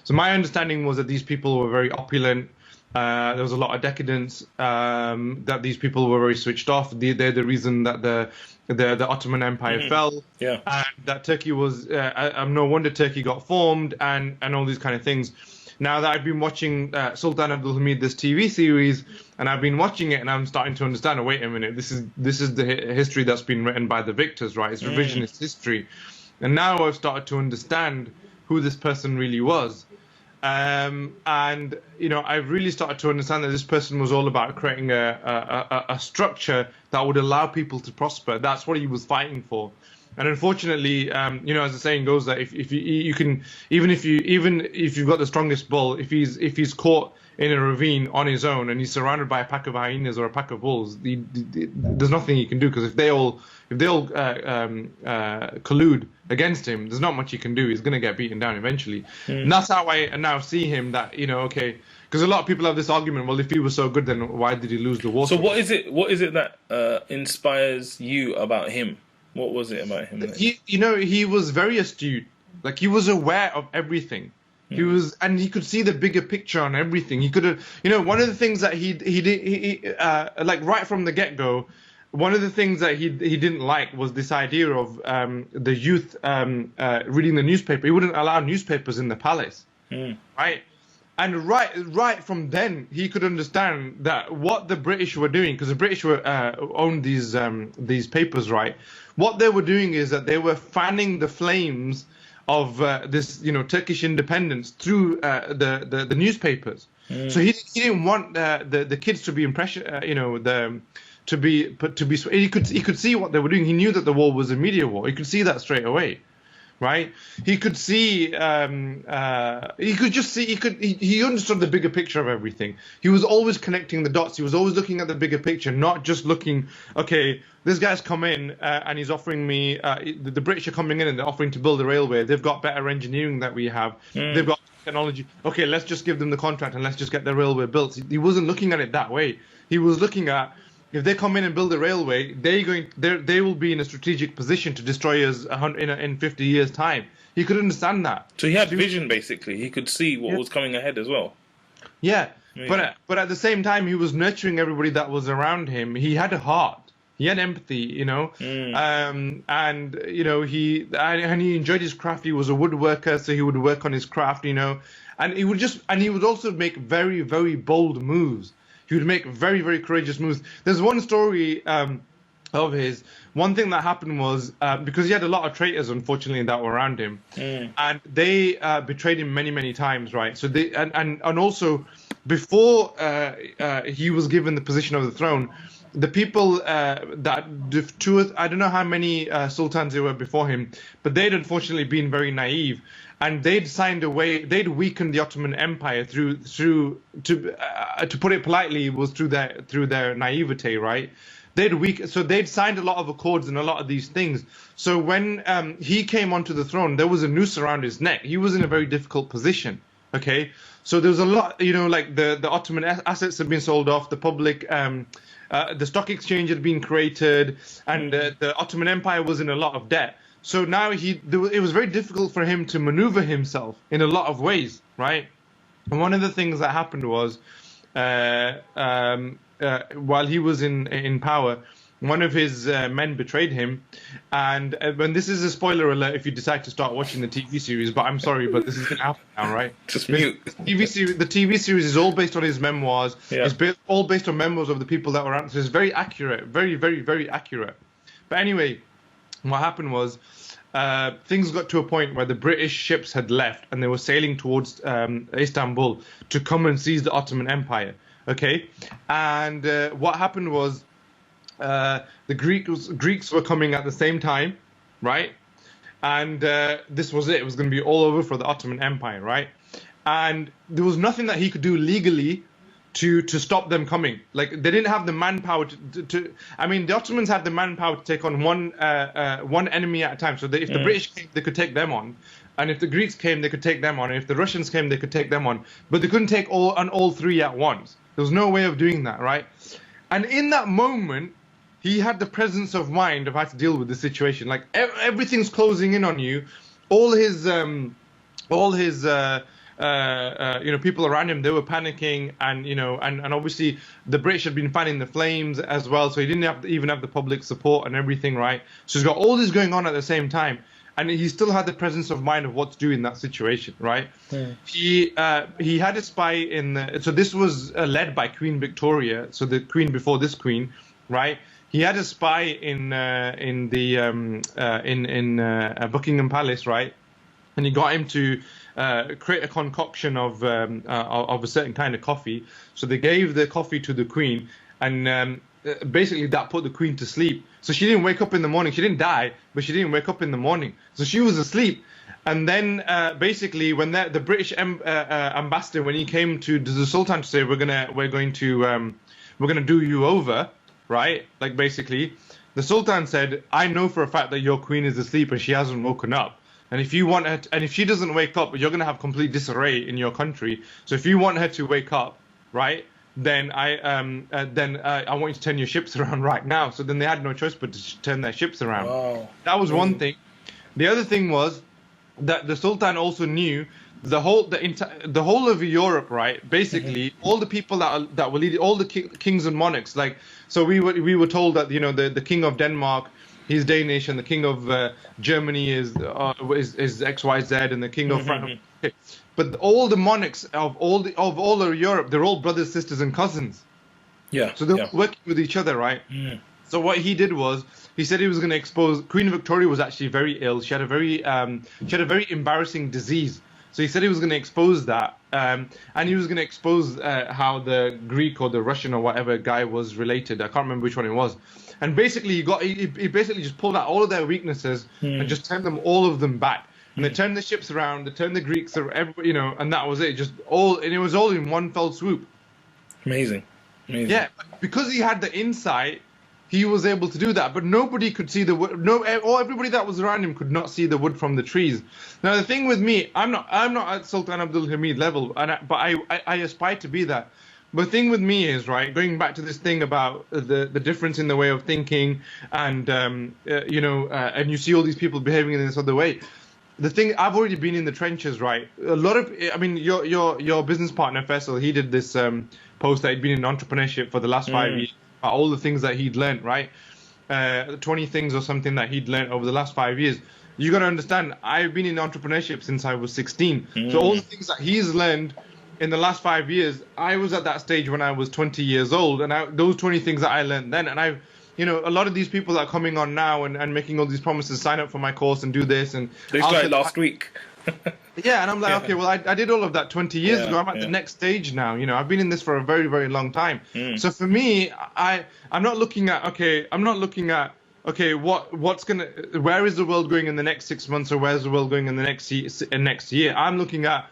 Speaker 2: So my understanding was that these people were very opulent. There was a lot of decadence. That these people were very switched off. They're the reason that the Ottoman Empire fell.
Speaker 1: Yeah.
Speaker 2: And that Turkey was no wonder Turkey got formed and all these kind of things. Now that I've been watching Sultan Abdul Hamid, this TV series, and I've been watching it, and I'm starting to understand. Oh, wait a minute, this is the history that's been written by the victors, right? It's revisionist history, and now I've started to understand who this person really was, and you know, I've really started to understand that this person was all about creating a structure that would allow people to prosper. That's what he was fighting for. And unfortunately, you know, as the saying goes, that if you can, even if you've got the strongest bull, if he's caught in a ravine on his own and he's surrounded by a pack of hyenas or a pack of wolves, there's nothing he can do, because if they all collude against him, there's not much he can do. He's going to get beaten down eventually. And that's how I now see him. That, you know, okay, because a lot of people have this argument. Well, if he was so good, then why did he lose the war?
Speaker 1: So what is it that inspires you about him? What was it about him?
Speaker 2: He was very astute. Like, he was aware of everything. He was, and he could see the bigger picture on everything. He could have, you know, one of the things that he did, like right from the get-go, one of the things that he didn't like was this idea of the youth reading the newspaper. He wouldn't allow newspapers in the palace, right? And right from then, he could understand that what the British were doing, because the British owned these papers, right? What they were doing is that they were fanning the flames of this, you know, Turkish independence through the newspapers. So he didn't want the kids to be he could see what they were doing. He knew that the war was a media war. He could see that straight away. Right? He could see, he understood the bigger picture of everything. He was always connecting the dots. He was always looking at the bigger picture, not just looking, okay, this guy's come in and he's offering me, the British are coming in and they're offering to build a railway. They've got better engineering than we have. They've got technology. Okay, let's just give them the contract and let's just get the railway built. He wasn't looking at it that way. He was looking at, if they come in and build a railway, they will be in a strategic position to destroy us in 50 years' time. He could understand that.
Speaker 1: So he had vision, basically. He could see what was coming ahead as well.
Speaker 2: Yeah, but at the same time, he was nurturing everybody that was around him. He had a heart. He had empathy, you know, and you know he enjoyed his craft. He was a woodworker, so he would work on his craft, you know, and he would also make very, very bold moves. He would make very, very courageous moves. There's one story of his. One thing that happened was because he had a lot of traitors, unfortunately, that were around him, and they betrayed him many, many times, right? So they and also before he was given the position of the throne, the people I don't know how many sultans there were before him, but they'd unfortunately been very naive. And they'd weakened the Ottoman Empire through to put it politely, was through their naivete, right? They'd signed a lot of accords and a lot of these things. So when he came onto the throne, there was a noose around his neck. He was in a very difficult position. Okay, so there was a lot, you know, like the Ottoman assets had been sold off, the public, the stock exchange had been created, and the Ottoman Empire was in a lot of debt. So now it was very difficult for him to maneuver himself in a lot of ways, right? And one of the things that happened was, while he was in power, one of his men betrayed him, and when this is a spoiler alert if you decide to start watching the TV series, but I'm sorry, but this is going to happen now, right?
Speaker 1: Just mute.
Speaker 2: The TV series is all based on his memoirs.
Speaker 1: Yeah.
Speaker 2: It's all based on memoirs of the people that were around. So it's very accurate, very, very, very accurate. But anyway, what happened was things got to a point where the British ships had left and they were sailing towards Istanbul to come and seize the Ottoman Empire. Okay, and what happened was the Greeks were coming at the same time, right? And this was it. It was going to be all over for the Ottoman Empire, right? And there was nothing that he could do legally to stop them coming. Like, they didn't have the manpower to I mean, the Ottomans had the manpower to take on one enemy at a time. So if the British came, they could take them on. And if the Greeks came, they could take them on. And if the Russians came, they could take them on. But they couldn't take all three at once. There was no way of doing that, right? And in that moment, he had the presence of mind of how to deal with the situation. Like, everything's closing in on you. All his people around him, they were panicking, and and obviously the British had been fanning the flames as well, so he didn't even have the public support and everything, right? So he's got all this going on at the same time, and he still had the presence of mind of what to do in that situation, right? Yeah. He had a spy so this was led by Queen Victoria, so the queen before this queen, right? He had a spy in Buckingham Palace, right? And he got him to create a concoction of a certain kind of coffee. So they gave the coffee to the queen, and basically that put the queen to sleep. So she didn't wake up in the morning. She didn't die, but she didn't wake up in the morning. So she was asleep. And then basically, when the British ambassador, when he came to the Sultan to say we're going to do you over, right? Like, basically, the Sultan said, I know for a fact that your queen is asleep and she hasn't woken up. And if you want her and if she doesn't wake up, you're going to have complete disarray in your country. So if you want her to wake up, right, then I want you to turn your ships around right now. So then they had no choice but to turn their ships around. Wow. That was one thing. The other thing was that the Sultan also knew the whole of Europe, right? Basically, all the people that were leading, all the kings and monarchs. Like, so we were told that the king of Denmark, he's Danish, and the king of Germany is XYZ, and the king of France. But all the monarchs of all of Europe, they're all brothers, sisters, and cousins. Yeah. So they're working with each other, right? Yeah. So what he did was, he said he was going to expose. Queen Victoria was actually very ill. She had a very embarrassing disease. So he said he was going to expose that, and he was going to expose how the Greek or the Russian or whatever guy was related. I can't remember which one it was. And basically, he basically just pulled out all of their weaknesses and just turned all of them back. And they turned the ships around, they turned the Greeks, and that was it. And it was all in one fell swoop.
Speaker 1: Amazing.
Speaker 2: Yeah, because he had the insight, he was able to do that. But nobody could see the wood. Everybody that was around him could not see the wood from the trees. Now the thing with me, I'm not at Sultan Abdul Hamid level, but I aspire to be that. But the thing with me is, right, going back to this thing about the difference in the way of thinking, and and you see all these people behaving in this other way. The thing, I've already been in the trenches, right? A lot of, I mean, your business partner Faisal, he did this post that he'd been in entrepreneurship for the last 5 years, about all the things that he'd learned, right? 20 things or something that he'd learned over the last 5 years. You got to understand, I've been in entrepreneurship since I was 16. So all the things that he's learned in the last 5 years, I was at that stage when I was 20 years old, and those 20 things that I learned then, and a lot of these people that are coming on now and making all these promises, sign up for my course and do this, and
Speaker 1: they started last week.
Speaker 2: Yeah, and I'm like, okay, well, I did all of that 20 years ago. I'm at the next stage now. I've been in this for a very, very long time. So for me, I'm not looking at where is the world going in the next 6 months, or where's the world going in the next year. I'm looking at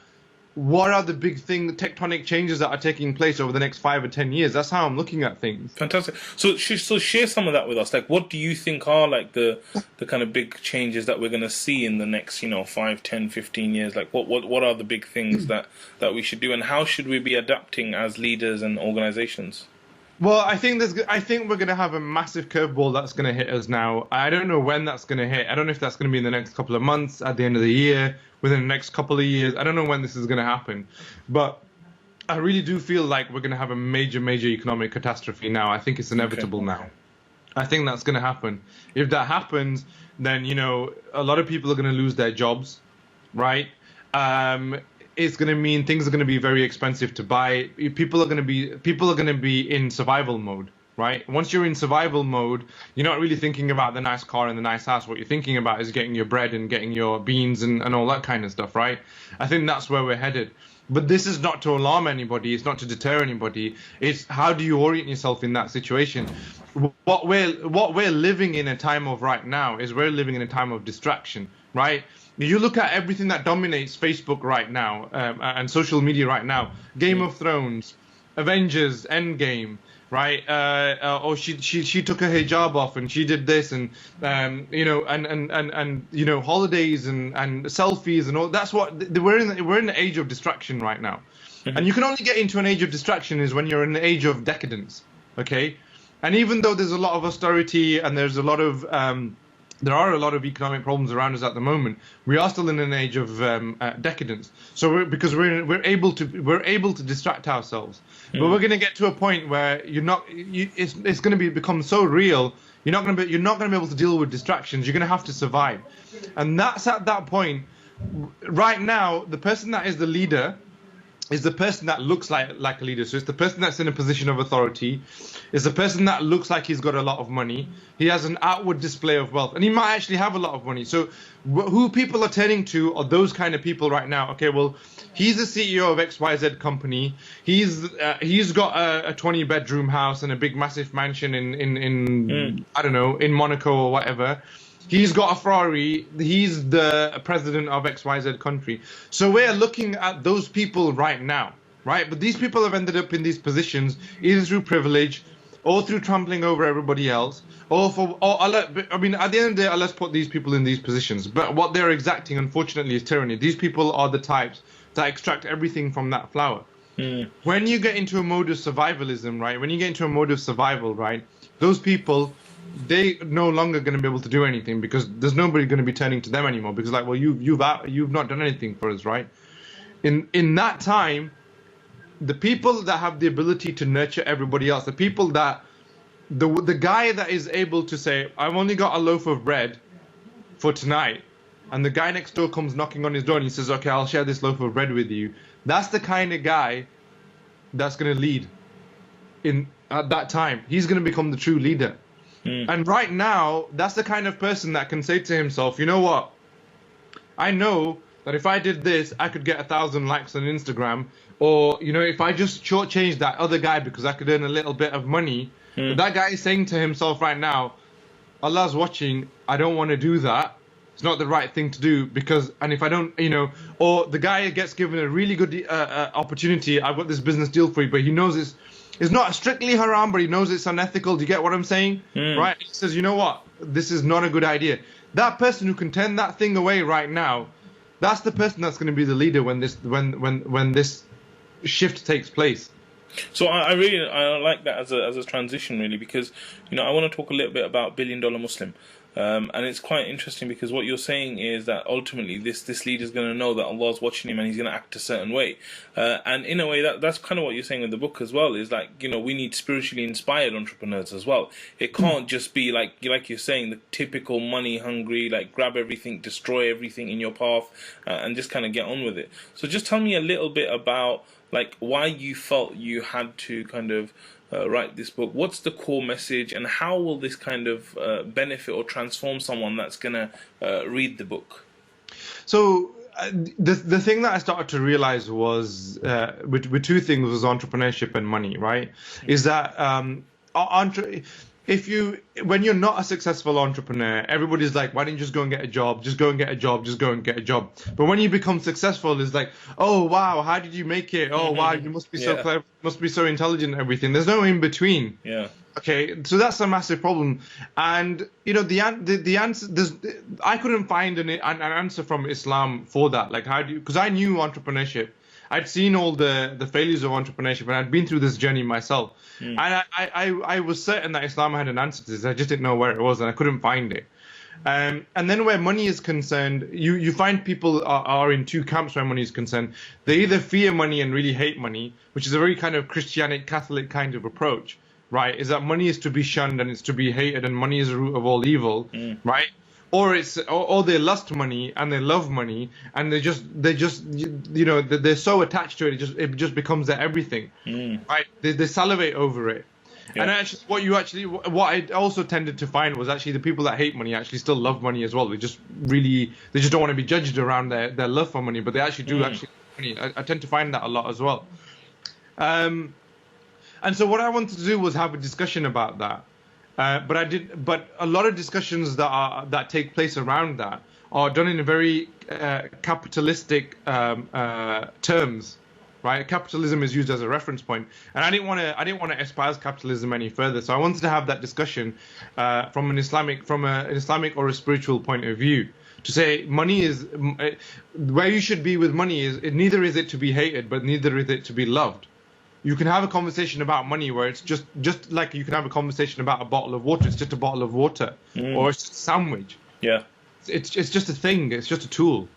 Speaker 2: what are the big tectonic changes that are taking place over the next 5 or 10 years. That's how I'm looking at things.
Speaker 1: Fantastic. So share some of that with us. Like, what do you think are like the kind of big changes that we're going to see in the next 5, 10, 15 years? Like, what are the big things that we should do, and how should we be adapting as leaders and organizations?
Speaker 2: Well, I think we're going to have a massive curveball that's going to hit us now. I don't know when that's going to hit. I don't know if that's going to be in the next couple of months, at the end of the year, within the next couple of years. I don't know when this is going to happen. But I really do feel like we're going to have a major, major economic catastrophe now. I think it's inevitable now. I think that's going to happen. If that happens, then, you know, a lot of people are going to lose their jobs, right? It's going to mean things are going to be very expensive to buy. People are going to be in survival mode, right? Once you're in survival mode, you're not really thinking about the nice car and the nice house. What you're thinking about is getting your bread and getting your beans and all that kind of stuff, right? I think that's where we're headed. But this is not to alarm anybody. It's not to deter anybody. It's how do you orient yourself in that situation? What we're living in a time of right now is we're living in a time of distraction, right? You look at everything that dominates Facebook right now and social media right now. Game of Thrones, Avengers, Endgame, right? Or she took her hijab off and she did this, and you know, and you know, holidays and selfies and all. That's what we're in the age of distraction right now, and you can only get into an age of distraction is when you're in an age of decadence, okay? And even though there's a lot of austerity and there's a lot of there are a lot of economic problems around us at the moment, we are still in an age of decadence. So because we're able to distract ourselves, but we're going to get to a point where it's going to become so real. You're not going to be able to deal with distractions. You're going to have to survive, and that's at that point. Right now, the person that is the leader is the person that looks like a leader. So it's the person that's in a position of authority. It's the person that looks like he's got a lot of money. He has an outward display of wealth, and he might actually have a lot of money. So who people are turning to are those kind of people right now. Okay, well, he's the CEO of XYZ company. He's got a 20-bedroom house and a big massive mansion in I don't know, in Monaco or whatever. He's got a Ferrari. He's the president of XYZ country. So we're looking at those people right now, right? But these people have ended up in these positions either through privilege or through trampling over everybody else. I mean, at the end of the day, let's put these people in these positions. But what they're exacting, unfortunately, is tyranny. These people are the types that extract everything from that flour. When you get into a mode of survivalism, right? When you get into a mode of survival, right? Those people, they no longer going to be able to do anything because there's nobody going to be turning to them anymore because like, well, you've not done anything for us, right? In that time, the people that have the ability to nurture everybody else, the people that the guy that is able to say, I've only got a loaf of bread for tonight, and the guy next door comes knocking on his door and he says, okay, I'll share this loaf of bread with you. That's the kind of guy that's going to lead at that time. He's going to become the true leader. And right now, that's the kind of person that can say to himself, you know what? I know that if I did this, I could get 1,000 likes on Instagram. Or, you know, if I just shortchanged that other guy because I could earn a little bit of money. That guy is saying to himself right now, Allah's watching, I don't want to do that. It's not the right thing to do because, and if I don't, you know, or the guy gets given a really good opportunity, I've got this business deal for you, but he knows it's not strictly haram, but he knows it's unethical. Do you get what I'm saying? Right? He says, you know what? This is not a good idea. That person who can turn that thing away right now, that's the person that's going to be the leader when this shift takes place.
Speaker 1: So I really like that as a transition, really, because, you know, I want to talk a little bit about Billion Dollar Muslim. And it's quite interesting because what you're saying is that ultimately this leader is going to know that Allah's watching him and he's going to act a certain way. And in a way, that's kind of what you're saying in the book as well, is like, you know, we need spiritually inspired entrepreneurs as well. It can't just be like you're saying, the typical money hungry, like grab everything, destroy everything in your path and just kind of get on with it. So just tell me a little bit about like why you felt you had to kind of write this book. What's the core message, and how will this kind of benefit or transform someone that's going to read the book? So
Speaker 2: the thing that I started to realize was with two things, was entrepreneurship and money, right? Is that when you're not a successful entrepreneur, everybody's like, why don't you just go and get a job? Just go and get a job. Just go and get a job. But when you become successful, it's like, oh wow, how did you make it? Oh wow, you must be so clever, must be so intelligent and everything. There's no in between.
Speaker 1: Yeah.
Speaker 2: Okay, so that's a massive problem. And you know, the answer, I couldn't find an answer from Islam for that. Like, how do you? Because I knew entrepreneurship. I'd seen all the failures of entrepreneurship, and I'd been through this journey myself. And I was certain that Islam had an answer to this. I just didn't know where it was, and I couldn't find it. And then where money is concerned, you find people are in two camps where money is concerned. They either fear money and really hate money, which is a very kind of Christianic, Catholic kind of approach. right, is that money is to be shunned and it's to be hated and money is the root of all evil, right? Or they lust money and they love money and they just they're so attached to it, it just becomes their everything, right? They salivate over it.
Speaker 1: Yeah.
Speaker 2: And actually, what I also tended to find was actually the people that hate money actually still love money as well. They just don't want to be judged around their love for money, but they actually do actually love money. I tend to find that a lot as well. And so what I wanted to do was have a discussion about that. But a lot of discussions that take place around that are done in a very capitalistic terms. Right, capitalism is used as a reference point, and I didn't want to espouse capitalism any further. So I wanted to have that discussion from an Islamic or a spiritual point of view, to say money is where you should be with money is neither is it to be hated, but neither is it to be loved. You can have a conversation about money where it's just like you can have a conversation about a bottle of water. It's just a bottle of water, or it's just a sandwich.
Speaker 1: Yeah,
Speaker 2: it's just a thing. It's just a tool.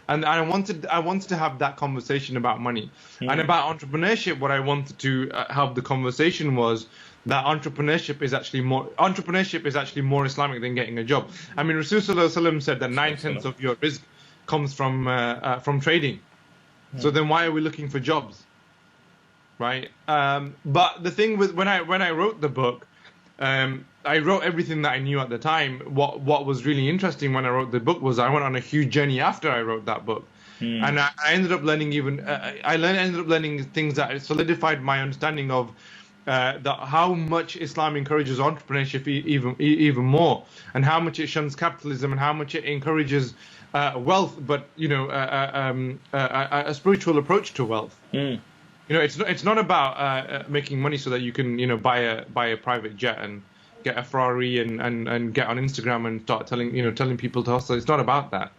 Speaker 2: And I wanted to have that conversation about money and about entrepreneurship. What I wanted to have the conversation was that entrepreneurship is actually more Islamic than getting a job. I mean, Rasulullah said that 9/10 of your rizq comes from trading. So then why are we looking for jobs, right? But the thing with when I wrote the book, I wrote everything that I knew at the time. What was really interesting when I wrote the book was I went on a huge journey after I wrote that book, and I ended up learning things that solidified my understanding of how much Islam encourages entrepreneurship even more, and how much it shuns capitalism, and how much it encourages wealth, but a spiritual approach to wealth. It's not about making money so that you can buy a private jet and get a Ferrari and get on Instagram and start telling people to hustle. It's not about that.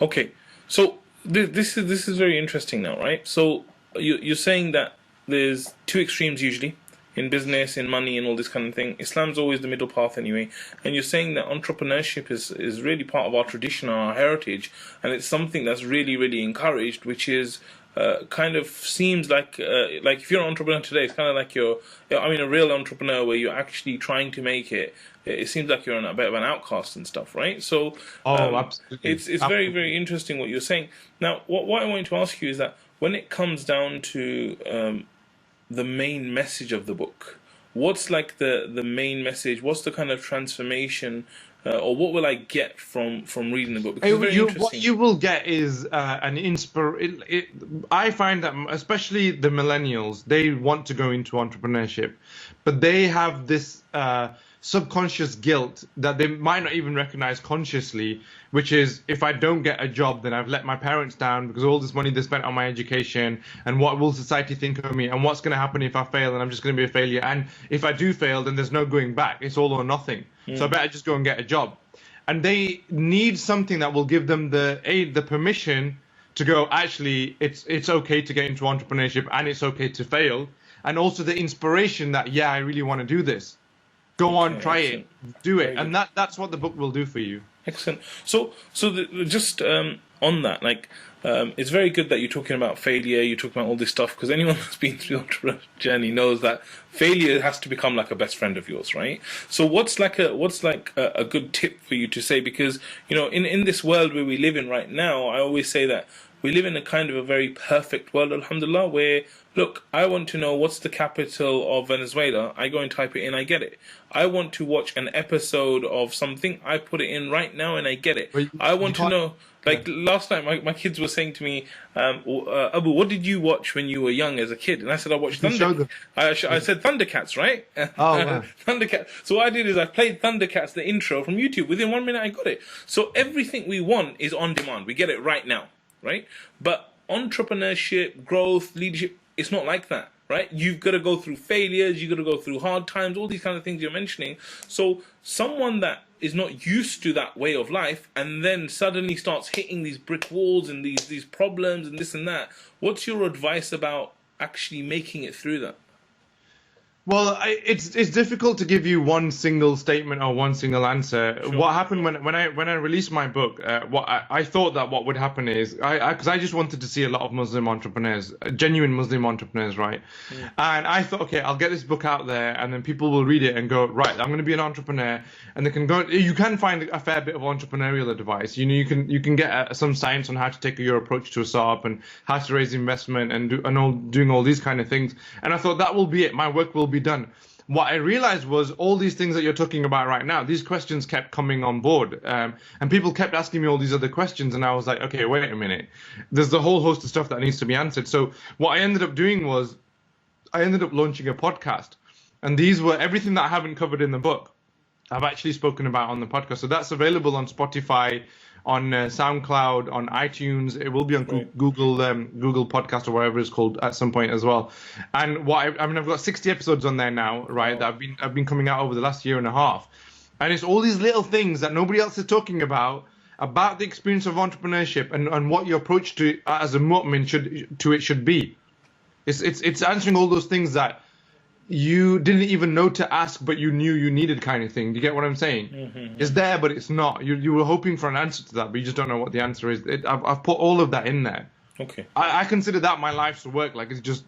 Speaker 1: Okay, so this is very interesting now, right? So you're saying that there's two extremes usually in business, in money, and all this kind of thing. Islam's always the middle path anyway, and you're saying that entrepreneurship is really part of our tradition, our heritage, and it's something that's really, really encouraged, which is kind of seems like if you're an entrepreneur today, it's kind of like a real entrepreneur where you're actually trying to make it. It seems like you're a bit of an outcast and stuff, right? So
Speaker 2: absolutely.
Speaker 1: It's very, very interesting what you're saying. Now, what I want to ask you is that when it comes down to the main message of the book, what's like the main message? What's the kind of transformation? Or what will I get from reading the book? Because
Speaker 2: what you will get is an inspiration. I find that especially the millennials, they want to go into entrepreneurship, but they have this subconscious guilt that they might not even recognize consciously, which is, if I don't get a job, then I've let my parents down because all this money they spent on my education, and what will society think of me, and what's going to happen if I fail, and I'm just going to be a failure, and if I do fail, then there's no going back. It's all or nothing. So I better just go and get a job. And they need something that will give them the permission to go, actually, it's okay to get into entrepreneurship and it's okay to fail. And also the inspiration that, yeah, I really want to do this. Go on, try it, do it. And that's what the book will do for you.
Speaker 1: Excellent. So just on that, it's very good that you're talking about failure, you're talking about all this stuff, because anyone that's been through the entrepreneur journey knows that failure has to become like a best friend of yours, right? So what's a good tip for you to say? Because, in this world where we live in right now, I always say that we live in a kind of a very perfect world, alhamdulillah, where, look, I want to know what's the capital of Venezuela. I go and type it in, I get it. I want to watch an episode of something, I put it in right now and I get it. I want to know, last night my kids were saying to me, Abu, what did you watch when you were young as a kid? And I said, I watched Thundercats. I said Thundercats, right?
Speaker 2: Oh, wow.
Speaker 1: Thundercats. So what I did is I played Thundercats, the intro from YouTube. Within 1 minute I got it. So everything we want is on demand. We get it right now. Right? But entrepreneurship, growth, leadership, it's not like that, right? You've got to go through failures, you've got to go through hard times, all these kind of things you're mentioning. So someone that is not used to that way of life and then suddenly starts hitting these brick walls and these problems and this and that, what's your advice about actually making it through that?
Speaker 2: Well, it's difficult to give you one single statement or one single answer.
Speaker 1: Sure.
Speaker 2: What happened when I released my book? What I thought that what would happen is because I just wanted to see a lot of Muslim entrepreneurs, genuine Muslim entrepreneurs, right?
Speaker 1: Yeah.
Speaker 2: And I thought, okay, I'll get this book out there, and then people will read it and go, right, I'm going to be an entrepreneur, and they can go. You can find a fair bit of entrepreneurial advice. You know, you can get some science on how to take your approach to a startup and how to raise investment and doing all these kind of things. And I thought that will be it. My work will be done. What I realized was all these things that you're talking about right now, these questions kept coming on board, and people kept asking me all these other questions, and I was like, okay, wait a minute, there's a whole host of stuff that needs to be answered. So what I ended up doing was I ended up launching a podcast, and these were everything that I haven't covered in the book I've actually spoken about on the podcast. So that's available on Spotify, on SoundCloud, on iTunes. It will be on Google Podcast or whatever it's called at some point as well. And I've got 60 episodes on there now, right? That I've been coming out over the last year and a half. And it's all these little things that nobody else is talking about the experience of entrepreneurship and what your approach to it as a mu'min should be. It's answering all those things that you didn't even know to ask, but you knew you needed, kind of thing. Do you get what I'm saying?
Speaker 1: Mm-hmm.
Speaker 2: It's there, but it's not. You were hoping for an answer to that, but you just don't know what the answer is. I've put all of that in there.
Speaker 1: Okay.
Speaker 2: I consider that my life's work. Like, it's just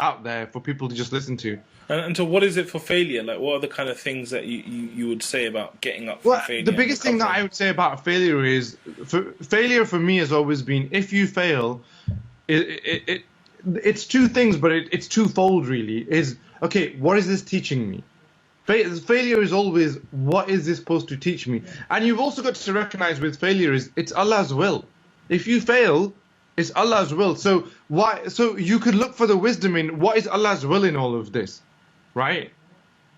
Speaker 2: out there for people to just listen to.
Speaker 1: And so what is it for failure? Like, what are the kind of things that you would say about getting up for failure?
Speaker 2: The biggest thing that I would say about failure is, failure for me has always been, if you fail, it's two things, but it's twofold really. Okay, what is this teaching me? Failure is always, what is this supposed to teach me? And you've also got to recognize with failure it's Allah's will. If you fail, it's Allah's will. So you could look for the wisdom in what is Allah's will in all of this, right?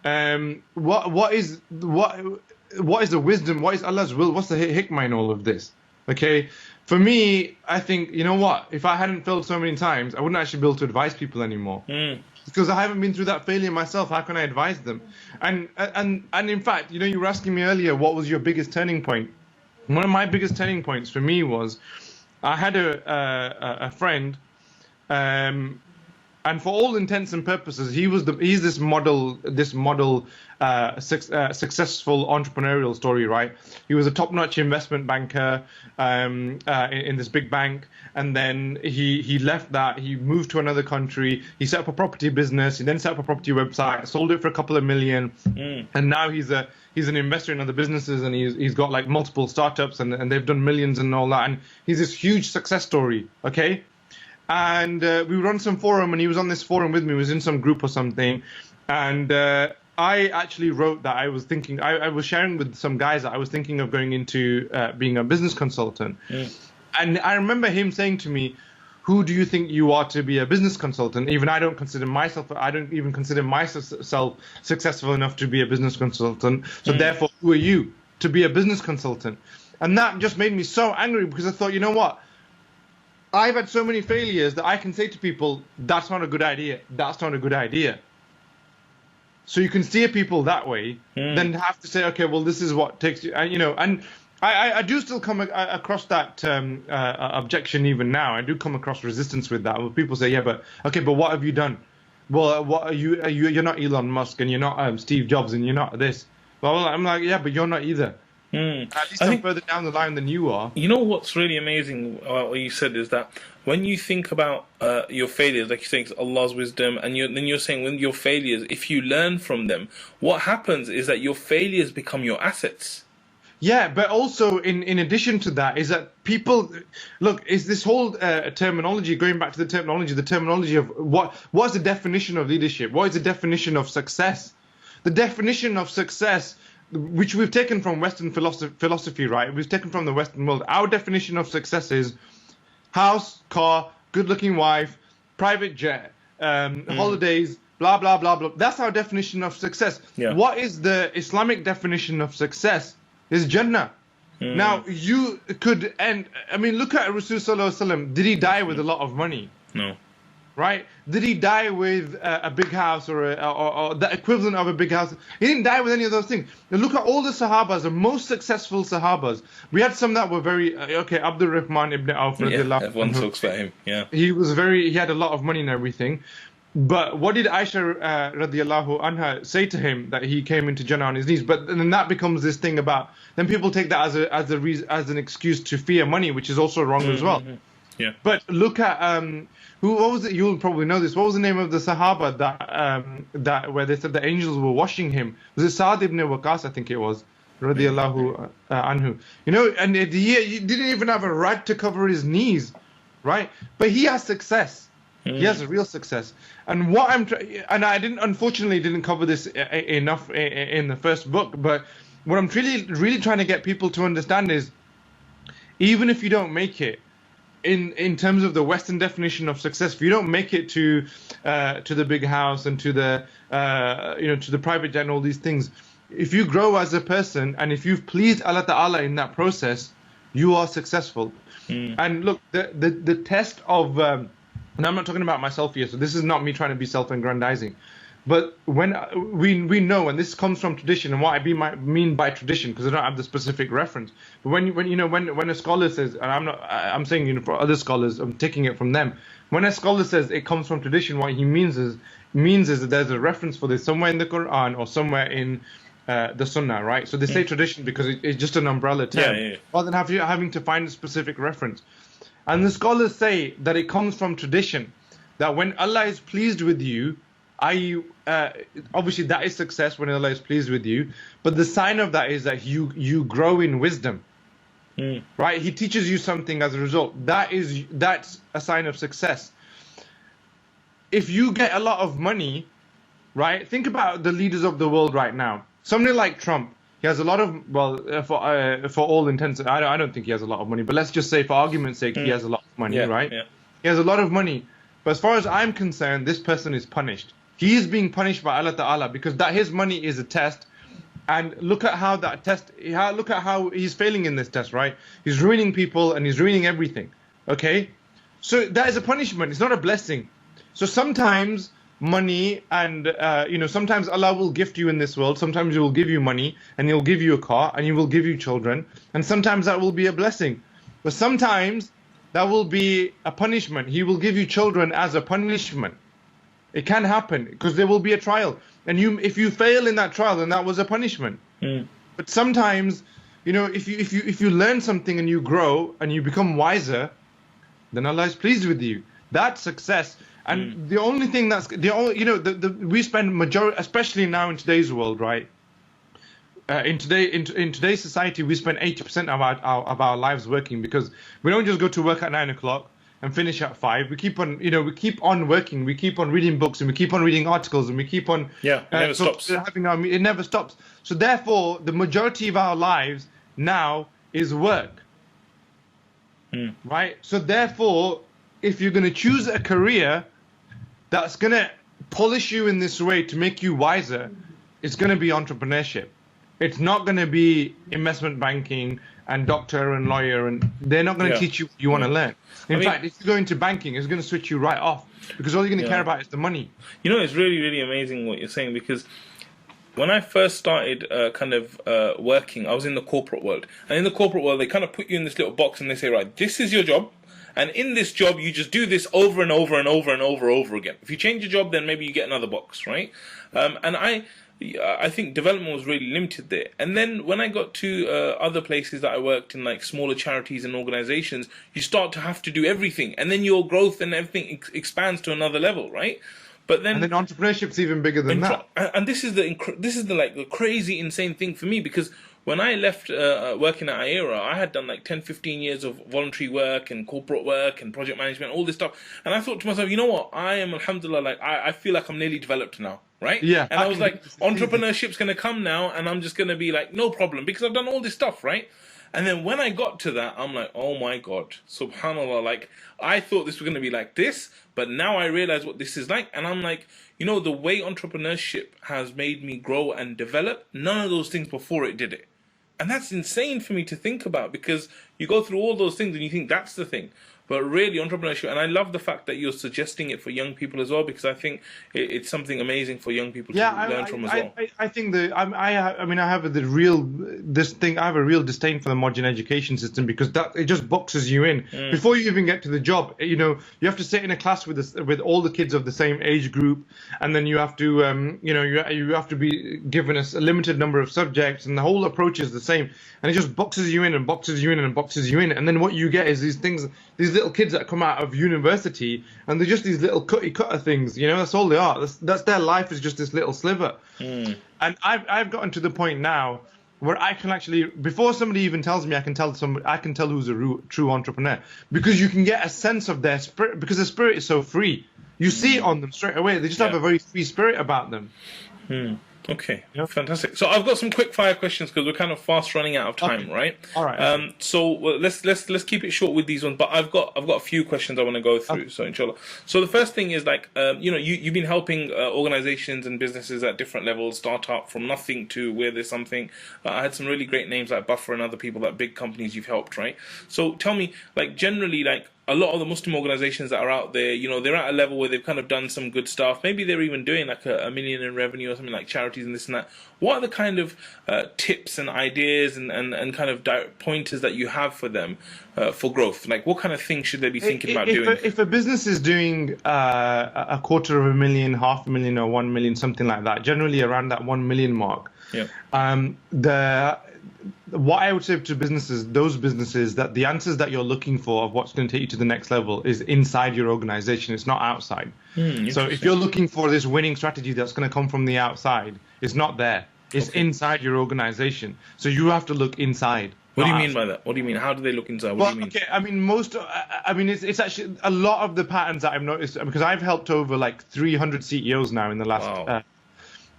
Speaker 2: What is the wisdom? What is Allah's will? What's the hikmah in all of this? Okay, for me, I think, you know what? If I hadn't failed so many times, I wouldn't actually be able to advise people anymore. Because I haven't been through that failure myself. How can I advise them? And in fact, you know, you were asking me earlier, what was your biggest turning point? One of my biggest turning points for me was I had a friend, and for all intents and purposes, he's this model successful entrepreneurial story, right? He was a top-notch investment banker in this big bank, and then he left that. He moved to another country. He set up a property business. He then set up a property website, sold it for a couple of million, and now he's an investor in other businesses, and he's got like multiple startups, and they've done millions and all that. And he's this huge success story, okay? And we were on some forum, and he was on this forum with me. He was in some group or something, and I actually wrote that I was thinking. I was sharing with some guys that I was thinking of going into being a business consultant. And I remember him saying to me, "Who do you think you are to be a business consultant?" Even I don't even consider myself successful enough to be a business consultant. So therefore, who are you to be a business consultant? And that just made me so angry, because I thought, you know what? I've had so many failures that I can say to people, that's not a good idea. That's not a good idea. So you can steer people that way, then have to say, okay, well, this is what takes you, and I do still come across that objection even now. I do come across resistance with that. Where people say, yeah, but what have you done? Well, what are you? You're not Elon Musk, and you're not Steve Jobs, and you're not this. Well, I'm like, yeah, but you're not either. At least I'm further down the line than you are. You
Speaker 1: know what's really amazing about what you said is that when you think about your failures, like you're saying, it's Allah's wisdom, and then you're saying when your failures, if you learn from them, what happens is that your failures become your assets.
Speaker 2: Yeah, but also in addition to that is that people look, is this whole terminology, going back to the terminology of what's the definition of leadership? What is the definition of success? The definition of success, which we've taken from Western philosophy, right? We've taken from the Western world. Our definition of success is house, car, good-looking wife, private jet, holidays, blah, blah, blah, blah. That's our definition of success. Yeah. What is the Islamic definition of success? Is Jannah. Now, you could end... I mean, look at Rasul Sallallahu Alaihi Wasallam. Did he die with a lot of money?
Speaker 1: No.
Speaker 2: Right? Did he die with a big house or the equivalent of a big house? He didn't die with any of those things. Now look at all the Sahabas, the most successful Sahabas. We had some that were very Abdul Rahman ibn Auf.
Speaker 1: Yeah, everyone talks about him. Yeah,
Speaker 2: he had a lot of money and everything, But what did Aisha radiallahu anha say to him that he came into Jannah on his knees? But then that becomes this thing about, then people take that as a reason, as an excuse to fear money, which is also wrong as well.
Speaker 1: Yeah.
Speaker 2: But look at what was it? You'll probably know this. What was the name of the Sahaba that where they said the angels were washing him? Was it Sa'd ibn Waqas? I think it was. Radiallahu anhu. You know, and he didn't even have a rag to cover his knees, right? But he has success. He has a real success. And what and I unfortunately didn't cover this enough in the first book, but what I'm really trying to get people to understand is, even if you don't make it, in terms of the Western definition of success, if you don't make it to the big house and to the to the private jet and all these things, if you grow as a person and if you've pleased Allah Ta'ala in that process, you are successful. And look, the test of and I'm not talking about myself here, so this is not me trying to be self-aggrandizing. But when we know, and this comes from tradition, and what I mean by tradition, because I don't have the specific reference. But when a scholar says, and I'm saying for other scholars, I'm taking it from them. When a scholar says it comes from tradition, what he means is that there's a reference for this somewhere in the Quran or somewhere in the Sunnah, right? So they say tradition because it's just an umbrella term, rather than having to find a specific reference. And the scholars say that it comes from tradition, that when Allah is pleased with you, obviously that is success when Allah is pleased with you, but the sign of that is that you grow in wisdom, right? He teaches you something as a result. That's a sign of success. If you get a lot of money, right? Think about the leaders of the world right now. Somebody like Trump. He has a lot of, for all intents, I don't think he has a lot of money, but let's just say for argument's sake, he has a lot of money, right? Yeah. He has a lot of money. But as far as I'm concerned, this person is punished. He is being punished by Allah Ta'ala because his money is a test. And look at how look at how he's failing in this test, right? He's ruining people and he's ruining everything, okay? So that is a punishment. It's not a blessing. So sometimes money and sometimes Allah will gift you in this world. Sometimes He will give you money and He'll give you a car and He will give you children, and sometimes that will be a blessing, but sometimes that will be a punishment. He will give you children as a punishment. It can happen because there will be a trial, and if you fail in that trial, then that was a punishment. But sometimes if you learn something and you grow and you become wiser, then Allah is pleased with you. That's success. And the only thing we spend majority, especially now in today's world, right? In today's society, we spend 80% of our lives working, because we don't just go to work at 9 o'clock and finish at 5. We keep on, working. We keep on reading books and we keep on reading articles and we keep on.
Speaker 1: It never stops.
Speaker 2: It never stops. So therefore, the majority of our lives now is work, right? So therefore, if you're going to choose a career that's going to polish you in this way to make you wiser, it's going to be entrepreneurship. It's not going to be investment banking and doctor and lawyer, and they're not going to teach you what you want to learn. In fact, if you go into banking, it's going to switch you right off, because all you're going to care about is the money.
Speaker 1: It's really, really amazing what you're saying, because when I first started working, I was in the corporate world. And in the corporate world, they kind of put you in this little box and they say, right, this is your job. And in this job, you just do this over and over and over and over again. If you change your job, then maybe you get another box, right? And I think development was really limited there. And then when I got to other places that I worked in, like smaller charities and organizations, you start to have to do everything. And then your growth and everything expands to another level, right? But then
Speaker 2: entrepreneurship's even bigger than that.
Speaker 1: And this is the crazy, insane thing for me, because when I left working at IERA, I had done 10, 15 years of voluntary work and corporate work and project management, all this stuff. And I thought to myself, you know what? I am, alhamdulillah, I feel like I'm nearly developed now, right? Yeah. And I was like, entrepreneurship's going to come now, and I'm just going to be like, no problem, because I've done all this stuff, right? And then when I got to that, I'm like, oh my God, subhanAllah, I thought this was going to be like this, but now I realize what this is like. And I'm like, the way entrepreneurship has made me grow and develop, none of those things before it did it. And that's insane for me to think about, because you go through all those things and you think that's the thing. but really entrepreneurship. And I love the fact that you're suggesting it for young people as well, because I think it's something amazing for young people to learn from as well.
Speaker 2: I think I mean, I have a real disdain for the modern education system, because it just boxes you in. Before you even get to the job, you know, you have to sit in a class with all the kids of the same age group, and then you have to, you know, you have to be given a limited number of subjects, and the whole approach is the same, and it just boxes you in and boxes you in and boxes you in, and then what you get is these little kids that come out of university, and they're just these little cutter things, you know. That's all they are. That's their life, is just this little sliver. And I've gotten to the point now where I can actually, before somebody even tells me, I can tell who's a true entrepreneur, because you can get a sense of their spirit, because the spirit is so free. You see it on them straight away. They just have a very free spirit about them.
Speaker 1: Okay, fantastic. So I've got some quick fire questions, because we're kind of fast running out of time, right?
Speaker 2: All right.
Speaker 1: So let's keep it short with these ones. But I've got a few questions I want to go through. So inshallah. So the first thing is, like, you know, you've been helping organizations and businesses at different levels start up from nothing to where there's something. I had some really great names like Buffer and other people, that big companies you've helped, right? So tell me, like, generally, like, a lot of the Muslim organizations that are out there, you know, they're at a level where they've kind of done some good stuff. Maybe they're even doing like a million in revenue or something, like charities and this and that. What are the kind of tips and ideas and kind of pointers that you have for them for growth? Like, what kind of things should they be thinking about doing?
Speaker 2: If a business is doing $250,000, $500,000, or 1 million, something like that, generally around that 1 million mark, what I would say to those businesses, that the answers that you're looking for of what's going to take you to the next level is inside your organization. It's not outside. So if you're looking for this winning strategy that's going to come from the outside, it's not there. It's inside your organization. So you have to look inside.
Speaker 1: What do you mean by that? What do you mean? How do they look inside? What do you mean?
Speaker 2: Okay, I mean, it's actually a lot of the patterns that I've noticed, because I've helped over like 300 CEOs now in the last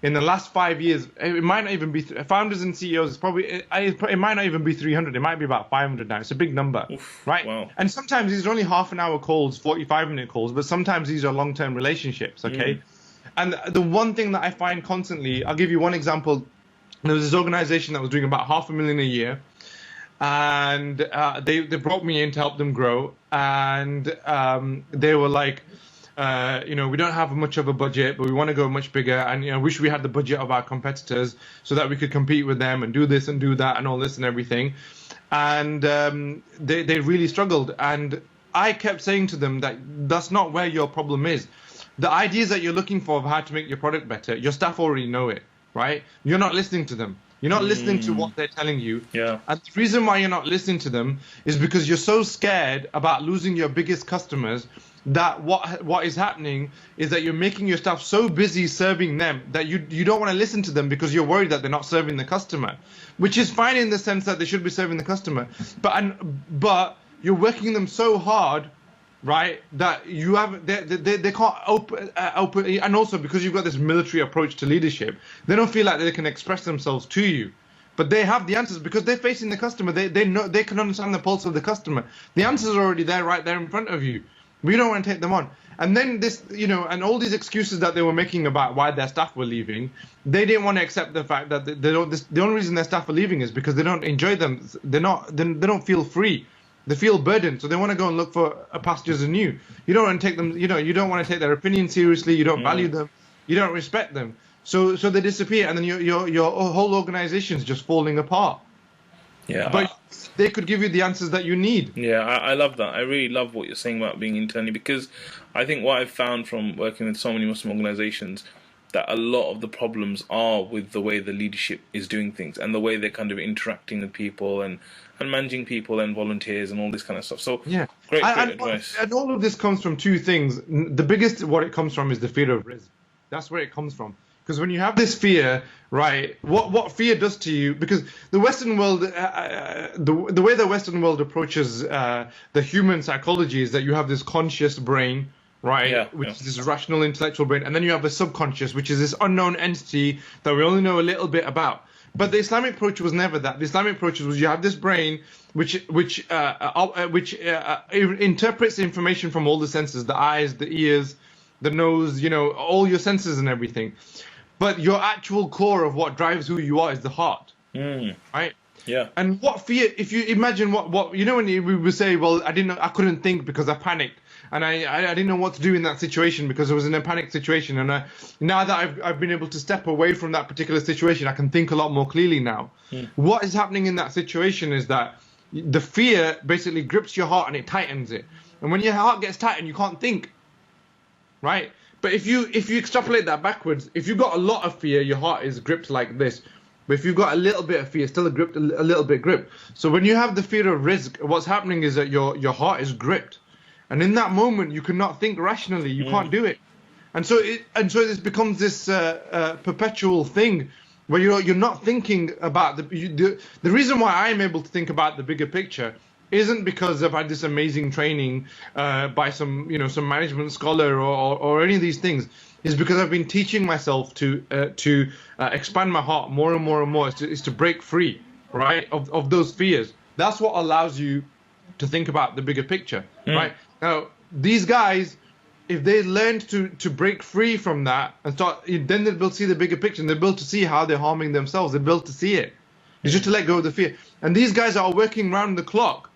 Speaker 2: in the last 5 years. It might not even be founders and CEOs. It's probably it might not even be 300. It might be about 500 now. It's a big number, right?
Speaker 1: Wow.
Speaker 2: And sometimes these are only half-an-hour calls, 45-minute calls, but sometimes these are long-term relationships. Okay, and the one thing that I find constantly, I'll give you one example. There was this organization that was doing about $500,000 a year, and they brought me in to help them grow, and they were like, you know, we don't have much of a budget, but we want to go much bigger, and, you know, wish we had the budget of our competitors so that we could compete with them and do this and do that and all this and everything. And they really struggled, and I kept saying to them that that's not where your problem is. The ideas that you're looking for of how to make your product better, your staff already know it, right? You're not listening to them. You're not listening to what they're telling you.
Speaker 1: Yeah.
Speaker 2: And the reason why you're not listening to them is because you're so scared about losing your biggest customers, that what is happening is that you're making your staff so busy serving them that you don't want to listen to them, because you're worried that they're not serving the customer, which is fine in the sense that they should be serving the customer, but you're working them so hard, right, that you have they can't open, and also because you've got this military approach to leadership, they don't feel like they can express themselves to you. But they have the answers because they're facing the customer. They know, they can understand the pulse of the customer. The answers are already there, right there in front of you. We don't want to take them on. And then this, you know, and all these excuses that they were making about why their staff were leaving, they didn't want to accept the fact that the only reason their staff are leaving is because they don't enjoy them. They don't feel free. They feel burdened, so they want to go and look for pastures anew. You don't want to take them, you know, you don't want to take their opinion seriously. You don't value them. You don't respect them. So they disappear, and then your whole organization is just falling apart.
Speaker 1: Yeah.
Speaker 2: But they could give you the answers that you need.
Speaker 1: Yeah, I love that. I really love what you're saying about being internally, because I think what I've found from working with so many Muslim organizations, that a lot of the problems are with the way the leadership is doing things and the way they're kind of interacting with people and managing people and volunteers and all this kind of stuff. So
Speaker 2: yeah,
Speaker 1: great advice.
Speaker 2: And all of this comes from two things. The biggest, what it comes from, is the fear of risk. That's where it comes from. Because when you have this fear, right, what fear does to you, because the Western world, the way the Western world approaches the human psychology is that you have this conscious brain, right, which is this rational intellectual brain, and then you have the subconscious, which is this unknown entity that we only know a little bit about. But the Islamic approach was never that. The Islamic approach was you have this brain which interprets information from all the senses, the eyes, the ears, the nose, you know, all your senses and everything. But your actual core of what drives who you are is the heart. Right?
Speaker 1: Yeah.
Speaker 2: And what fear? If you imagine what you know when we would say, well, I couldn't think because I panicked, and I didn't know what to do in that situation because I was in a panic situation, and now that I've been able to step away from that particular situation, I can think a lot more clearly now. What is happening in that situation is that the fear basically grips your heart and it tightens it, and when your heart gets tightened, you can't think, right? But if you extrapolate that backwards, if you've got a lot of fear, your heart is gripped like this. But if you've got a little bit of fear, still a little bit gripped. So when you have the fear of risk, what's happening is that your heart is gripped, and in that moment you cannot think rationally. You can't do it, and so this becomes this perpetual thing where you're not thinking about the reason why I'm able to think about the bigger picture isn't because I've had this amazing training by some management scholar or any of these things. Is because I've been teaching myself to expand my heart more and more and more. Is to break free, right, of those fears. That's what allows you to think about the bigger picture, right? Now, these guys, if they learned to break free from that and start, then they'll be able to see the bigger picture, and they'll be able to see how they're harming themselves. They'll be able to see it. It's just to let go of the fear. And these guys are working round the clock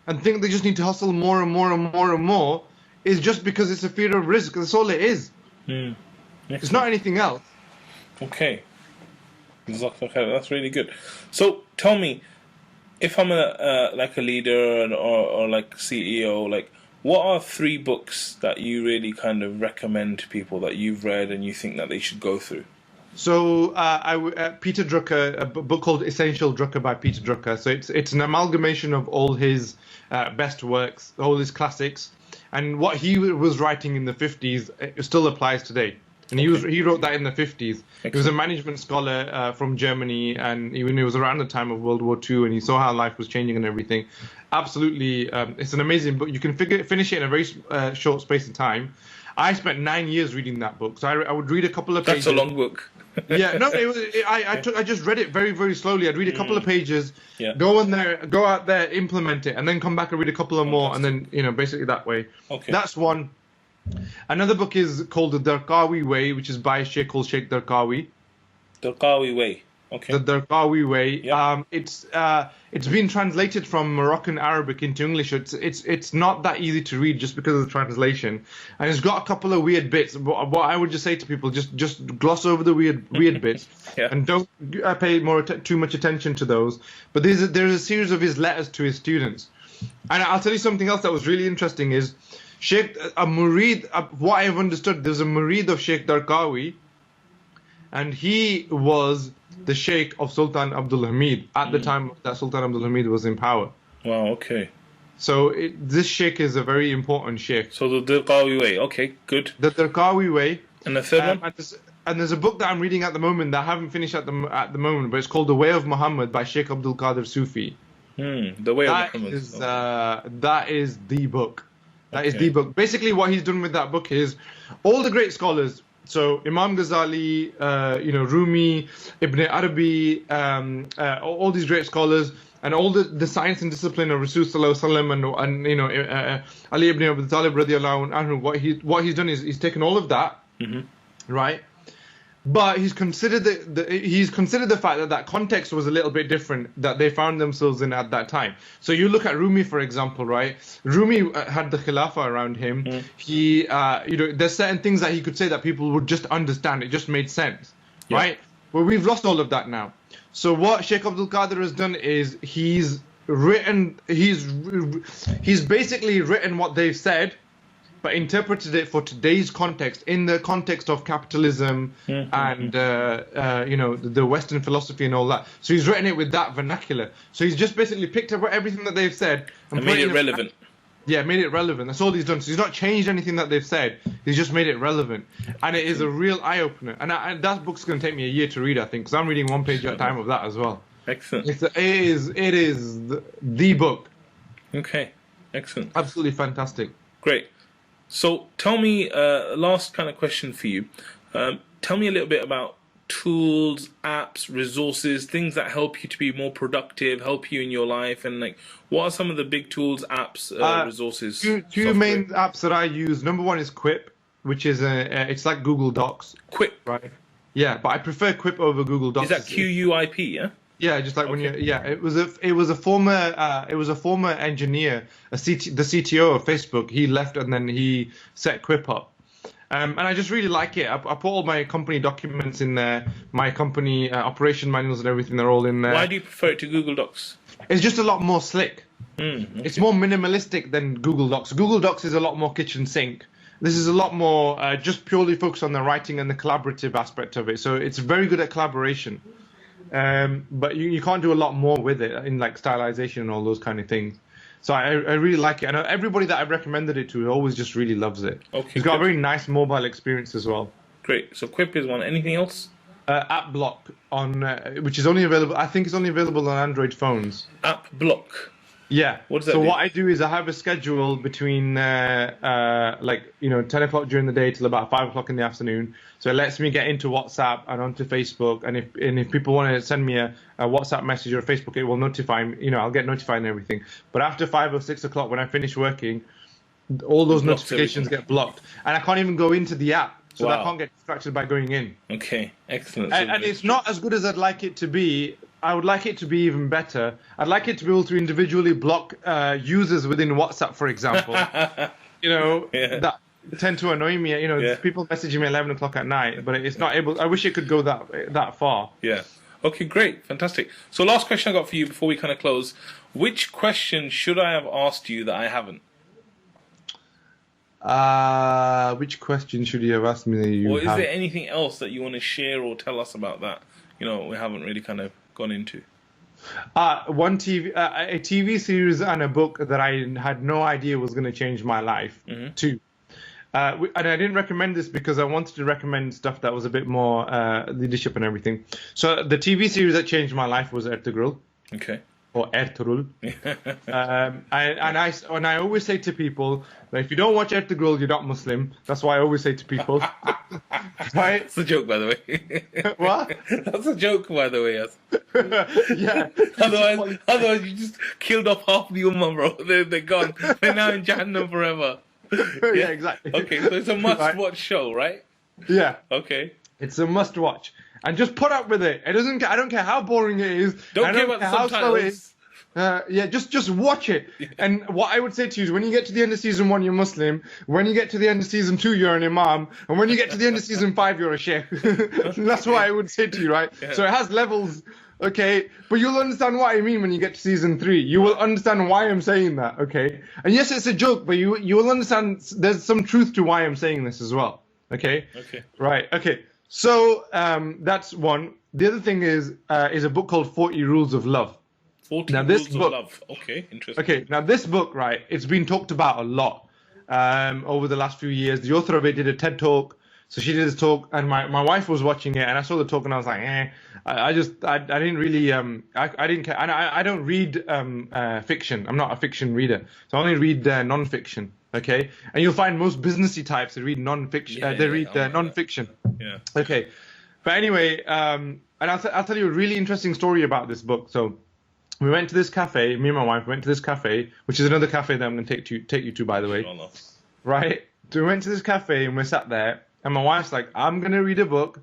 Speaker 2: and think they just need to hustle more and more and more and more. Is just because it's a fear of risk. That's all it is. It's not anything else.
Speaker 1: Okay. That's really good. So tell me, if I'm like a leader or like CEO, like what are 3 books that you really kind of recommend to people that you've read and you think that they should go through?
Speaker 2: So Peter Drucker, a book called Essential Drucker by Peter Drucker. So it's an amalgamation of all his best works, all his classics, and what he was writing in the 50s it still applies today. And he wrote that in the 50s. He was a management scholar from Germany, and it was around the time of World War II, and he saw how life was changing and everything. Absolutely, it's an amazing book. You can finish it in a very short space of time. I spent 9 years reading that book, so I would read a couple of pages.
Speaker 1: That's a long book.
Speaker 2: Yeah, no, I just read it very, very slowly. I'd read a couple of pages, go out there, implement it, and then come back and read a couple of more, and then basically that way. Okay. That's one. Another book is called The Darqawi Way, which is by a sheikh called Sheikh Darqawi.
Speaker 1: Darqawi Way. Okay.
Speaker 2: The Darqawi Way.
Speaker 1: Yep.
Speaker 2: It's been translated from Moroccan Arabic into English. It's not that easy to read just because of the translation, and it's got a couple of weird bits. What I would just say to people, just gloss over the weird bits, and don't pay too much attention to those. But there's a series of his letters to his students, and I'll tell you something else that was really interesting is. A murid, what I have understood, there's a murid of Sheikh Darqawi, and he was the Sheikh of Sultan Abdul Hamid at the time that Sultan Abdul Hamid was in power.
Speaker 1: Wow, okay.
Speaker 2: So this Sheikh is a very important Sheikh.
Speaker 1: So the Darqawi Way, okay, good.
Speaker 2: The Darqawi Way.
Speaker 1: And the third one?
Speaker 2: And there's a book that I'm reading at the moment that I haven't finished at the moment, but it's called The Way of Muhammad by Sheikh Abdul Qadir Sufi.
Speaker 1: The Way of Muhammad.
Speaker 2: That is the book. That is the book. Basically, what he's done with that book is all the great scholars. So Imam Ghazali, Rumi, Ibn Arabi, all these great scholars, and all the science and discipline of Rasul Sallallahu Alaihi Wasallam and Ali ibn Abi Talib radiallahu anhu. What he's done is he's taken all of that, right? But he's considered the fact that context was a little bit different that they found themselves in at that time. So you look at Rumi, for example, right? Rumi had the Khilafah around him. He, there's certain things that he could say that people would just understand. It just made sense, right? Well, we've lost all of that now. So what Sheikh Abdul Qadir has done is he's basically written what they've said, but interpreted it for today's context, in the context of capitalism and the Western philosophy and all that. So he's written it with that vernacular. So he's just basically picked up everything that they've said
Speaker 1: and made it relevant.
Speaker 2: Made it relevant. That's all he's done. So he's not changed anything that they've said. He's just made it relevant, and it is a real eye opener. And that book's going to take me a year to read, I think, because I'm reading one page at a time of that as well.
Speaker 1: Excellent.
Speaker 2: It is the book.
Speaker 1: Okay, excellent.
Speaker 2: Absolutely fantastic.
Speaker 1: Great. So tell me, last kind of question for you. Tell me a little bit about tools, apps, resources, things that help you to be more productive, help you in your life, and like what are some of the big tools, apps, resources?
Speaker 2: Two main apps that I use. Number one is Quip, which is it's like Google Docs.
Speaker 1: Quip,
Speaker 2: right? Yeah, but I prefer Quip over Google Docs.
Speaker 1: Is that QUIP? Yeah.
Speaker 2: Yeah, just like when
Speaker 1: Okay.
Speaker 2: you, yeah, it was a former engineer, the CTO of Facebook. He left and then he set Quip up. And I just really like it. I put all my company documents in there, my company operation manuals and everything. They're all in there.
Speaker 1: Why do you prefer it to Google Docs?
Speaker 2: It's just a lot more slick.
Speaker 1: Okay.
Speaker 2: It's more minimalistic than Google Docs. Google Docs is a lot more kitchen sink. This is a lot more just purely focused on the writing and the collaborative aspect of it. So it's very good at collaboration. But you can't do a lot more with it in like stylization and all those kind of things. So I really like it. And everybody that I've recommended it to always just really loves it.
Speaker 1: Okay,
Speaker 2: It's got a
Speaker 1: good.
Speaker 2: very nice mobile experience as well.
Speaker 1: Great. So Quip is one. Anything else?
Speaker 2: App Block on which is only available. I think it's only available on Android phones.
Speaker 1: App Block.
Speaker 2: Yeah.
Speaker 1: What does that
Speaker 2: so
Speaker 1: do?
Speaker 2: what I do is I have a schedule between 10 o'clock during the day till about 5 o'clock in the afternoon. So it lets me get into WhatsApp and onto Facebook. And if people want to send me a WhatsApp message or a Facebook, it will notify me. You know, I'll get notified and everything. But after 5 or 6 o'clock, when I finish working, all those
Speaker 1: Blocks
Speaker 2: notifications
Speaker 1: everything.
Speaker 2: get blocked, and I can't even go into the app. So that I
Speaker 1: Wow.
Speaker 2: can't get distracted by going in.
Speaker 1: Okay. Excellent.
Speaker 2: And it's not as good as I'd like it to be. I would like it to be even better. I'd like it to be able to individually block users within WhatsApp, for example. You know,
Speaker 1: Yeah.
Speaker 2: that tend to annoy me. You know,
Speaker 1: Yeah.
Speaker 2: people messaging me at 11 o'clock at night, but it's not able. I wish it could go that far.
Speaker 1: Yeah. Okay, great. Fantastic. So last question I got for you before we kind of close. Which question should I have asked you that I haven't?
Speaker 2: Which question should you have asked me that you
Speaker 1: Or is
Speaker 2: have?
Speaker 1: there anything else that you want to share or tell us about that, you know, we haven't really kind of gone into?
Speaker 2: One a TV series and a book that I had no idea was going to change my life. Two. And I didn't recommend this because I wanted to recommend stuff that was a bit more leadership and everything. So the TV series that changed my life was Ertugrul,
Speaker 1: Okay.
Speaker 2: or Ertugrul. I always say to people that if you don't watch Ertugrul, you're not Muslim. That's why I always say to people. Right?
Speaker 1: That's a joke, by the way.
Speaker 2: What?
Speaker 1: That's a joke, by the way. Yes.
Speaker 2: Yeah.
Speaker 1: Otherwise, you just killed off half the Ummah, bro. They're gone. They're now in Jahannam forever.
Speaker 2: Yeah, exactly.
Speaker 1: Okay, so it's a must-watch show, right?
Speaker 2: Yeah.
Speaker 1: Okay.
Speaker 2: It's a must watch. And just put up with it. I don't care how boring it is.
Speaker 1: Don't
Speaker 2: I
Speaker 1: care about the
Speaker 2: how slow it is.
Speaker 1: subtitles.
Speaker 2: Just watch it. And what I would say to you is when you get to the end of season 1, you're Muslim. When you get to the end of season 2, you're an imam. And when you get to the end of season 5, you're a sheikh. That's what I would say to you, right?
Speaker 1: Yeah.
Speaker 2: So it has levels, okay? But you'll understand what I mean when you get to season 3. You will understand why I'm saying that, okay? And yes, it's a joke, but you will understand there's some truth to why I'm saying this as well, okay?
Speaker 1: Okay.
Speaker 2: Right, okay. So that's one. The other thing is a book called 40 Rules of Love.
Speaker 1: 40
Speaker 2: Now, this
Speaker 1: Rules
Speaker 2: book-
Speaker 1: of Love. Okay, interesting.
Speaker 2: Okay, now this book, right, it's been talked about a lot over the last few years. The author of it did a TED talk. So she did this talk, and my wife was watching it, and I saw the talk, and I was like, I didn't really, I didn't care. And I don't read fiction. I'm not a fiction reader. So I only read non-fiction, okay? And you'll find most businessy types, they read non-fiction.
Speaker 1: Yeah,
Speaker 2: They
Speaker 1: yeah,
Speaker 2: read
Speaker 1: I like that.
Speaker 2: non-fiction.
Speaker 1: Yeah.
Speaker 2: Okay. But anyway, and I'll tell you a really interesting story about this book. So we went to this cafe, me and my wife went to this cafe, which is another cafe that I'm going to take you to, by the way.
Speaker 1: Inshallah.
Speaker 2: Right? So we went to this cafe and we sat there, and my wife's like, I'm going to read a book,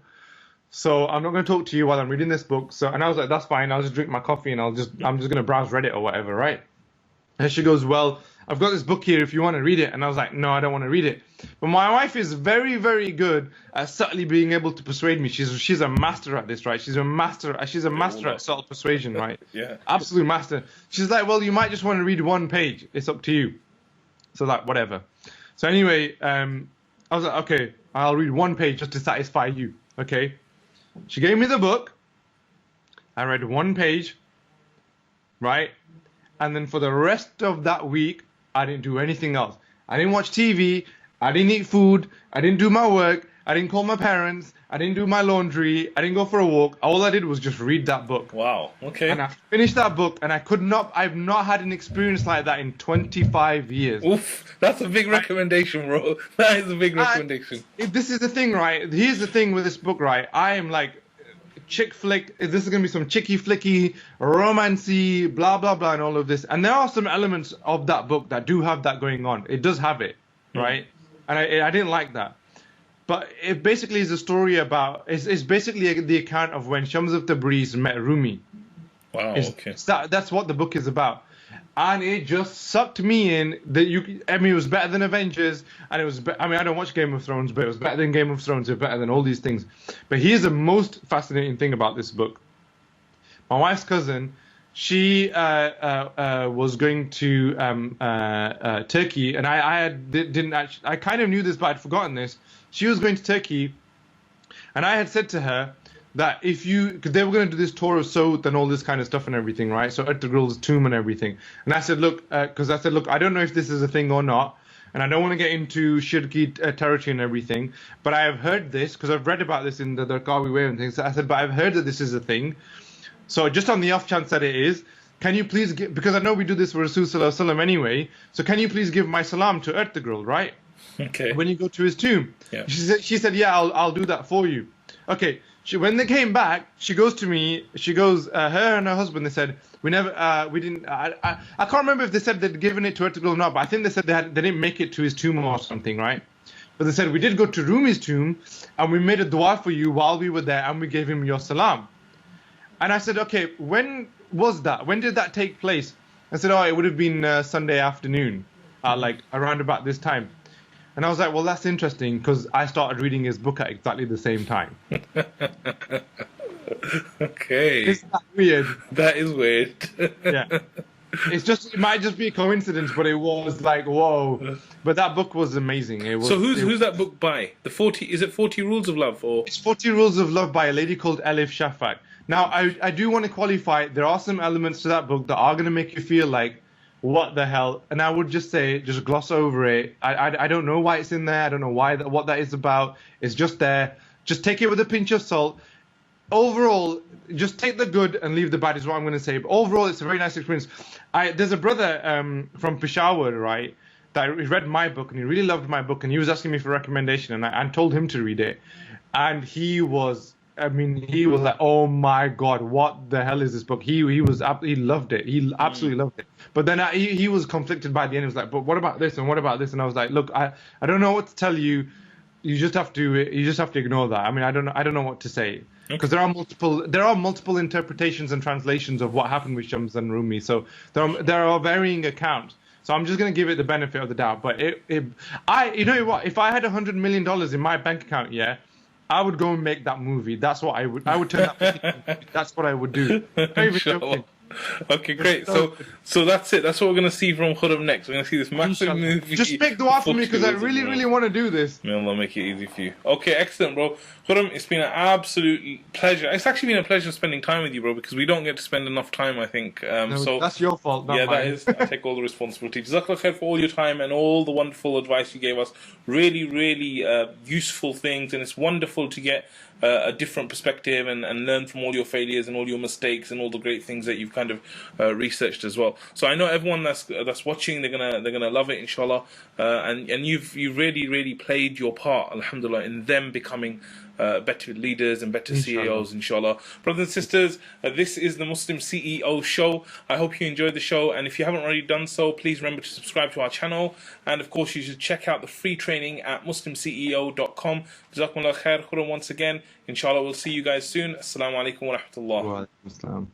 Speaker 2: so I'm not going to talk to you while I'm reading this book. So, and I was like, that's fine, I'll just drink my coffee and I'm just going to browse Reddit or whatever, right? And she goes, well, I've got this book here if you want to read it. And I was like, no, I don't want to read it. But my wife is very, very good at subtly being able to persuade me. She's a master at this, right? She's a master at subtle persuasion, right?
Speaker 1: Yeah.
Speaker 2: Absolute master. She's like, well, you might just want to read one page. It's up to you. So like, whatever. So anyway, I was like, okay, I'll read one page just to satisfy you. Okay. She gave me the book. I read one page. Right. And then for the rest of that week, I didn't do anything else. I didn't watch TV. I didn't eat food. I didn't do my work. I didn't call my parents. I didn't do my laundry. I didn't go for a walk. All I did was just read that book.
Speaker 1: Wow. Okay.
Speaker 2: And I finished that book, and I've not had an experience like that in 25 years.
Speaker 1: Oof. That's a big recommendation, bro. That is a big recommendation.
Speaker 2: This is the thing, right? Here's the thing with this book, right? I am like, chick flick. This is going to be some chicky flicky, romancy, blah, blah, blah, and all of this. And there are some elements of that book that do have that going on. It does have it, right? And I didn't like that. But it basically is a story about, it's basically the account of when Shams of Tabriz met Rumi,
Speaker 1: Wow. Okay.
Speaker 2: That's what the book is about. And it just sucked me in. I mean, it was better than Avengers, and it was. I mean, I don't watch Game of Thrones, but it was better than Game of Thrones. It was better than all these things. But here's the most fascinating thing about this book. My wife's cousin, she was going to Turkey, and didn't actually. I kind of knew this, but I'd forgotten this. She was going to Turkey, and I had said to her that because they were going to do this tour of Sout and all this kind of stuff and everything, right? So Ertugrul's tomb and everything. And I said, look, I don't know if this is a thing or not, and I don't want to get into shirky territory and everything, but I have heard this, because I've read about this in the Darqawi way and things. I said, but I've heard that this is a thing. So just on the off chance that it is, can you please give, because I know we do this for Rasul Sallallahu Alaihi Wasallam anyway, so can you please give my salam to Ertugrul, right?
Speaker 1: Okay.
Speaker 2: When you go to his tomb.
Speaker 1: Yeah.
Speaker 2: She said, yeah, I'll do that for you. Okay. When they came back, she goes to me. She goes, her and her husband. They said we didn't. I can't remember if they said they'd given it to Ertugrul or not, but I think they said they didn't make it to his tomb or something, right? But they said we did go to Rumi's tomb, and we made a dua for you while we were there, and we gave him your salam. And I said, okay, when was that? When did that take place? I said, oh, it would have been Sunday afternoon, like around about this time. And I was like, well, that's interesting, because I started reading his book at exactly the same time.
Speaker 1: Okay.
Speaker 2: Isn't that weird?
Speaker 1: That is weird.
Speaker 2: Yeah. It might just be a coincidence, but it was like, whoa. But that book was amazing.
Speaker 1: So who's that book by? Is it 40 Rules of Love? Or?
Speaker 2: It's 40 Rules of Love by a lady called Elif Shafak. Now, I do want to qualify, there are some elements to that book that are going to make you feel like, what the hell? And I would just say, just gloss over it. I don't know why it's in there. I don't know what that is about. It's just there. Just take it with a pinch of salt. Overall, just take the good and leave the bad is what I'm going to say. But overall, it's a very nice experience. There's a brother from Peshawar, right, that he read my book, and he really loved my book, and he was asking me for a recommendation, and I told him to read it. And he was like, oh my God, what the hell is this book? He loved it. He absolutely loved it. But then he was conflicted by the end. He was like, but what about this and what about this? And I was like, look, I don't know what to tell you. You just have to ignore that. I mean, I don't know what to say, because there are multiple interpretations and translations of what happened with Shams and Rumi. So there are varying accounts. So I'm just going to give it the benefit of the doubt. But you know what? If I had $100 million in my bank account, yeah, I would go and make that movie. That's what I would turn that. That's what I would do. Not even joking.
Speaker 1: Okay, great. So that's it. That's what we're going to see from Khuram next. We're going to see this massive movie.
Speaker 2: Just make dua for me, because I really, really want to do this.
Speaker 1: May Allah make it easy for you. Okay, excellent, bro. Khuram, it's been an absolute pleasure. It's actually been a pleasure spending time with you, bro, because we don't get to spend enough time, I think. So
Speaker 2: that's your fault, not mine.
Speaker 1: That is. I take all the responsibility. Jazakallah khair for all your time and all the wonderful advice you gave us. Really, really useful things, and it's wonderful to get a different perspective and learn from all your failures and all your mistakes and all the great things that you've kind of researched as well. So I know everyone that's watching, they're gonna love it, inshallah. And you've really played your part, alhamdulillah, in them becoming better leaders and better CEOs, inshallah. Brothers and sisters, this is the Muslim CEO show. I hope you enjoyed the show, and if you haven't already done so, please remember to subscribe to our channel, and of course you should check out the free training at muslimceo.com. Jazakumullah khair. Khuram once again. Inshallah, we'll see you guys soon. Assalamu alaikum wa rahmatullah.
Speaker 2: Wa alaikum assalam.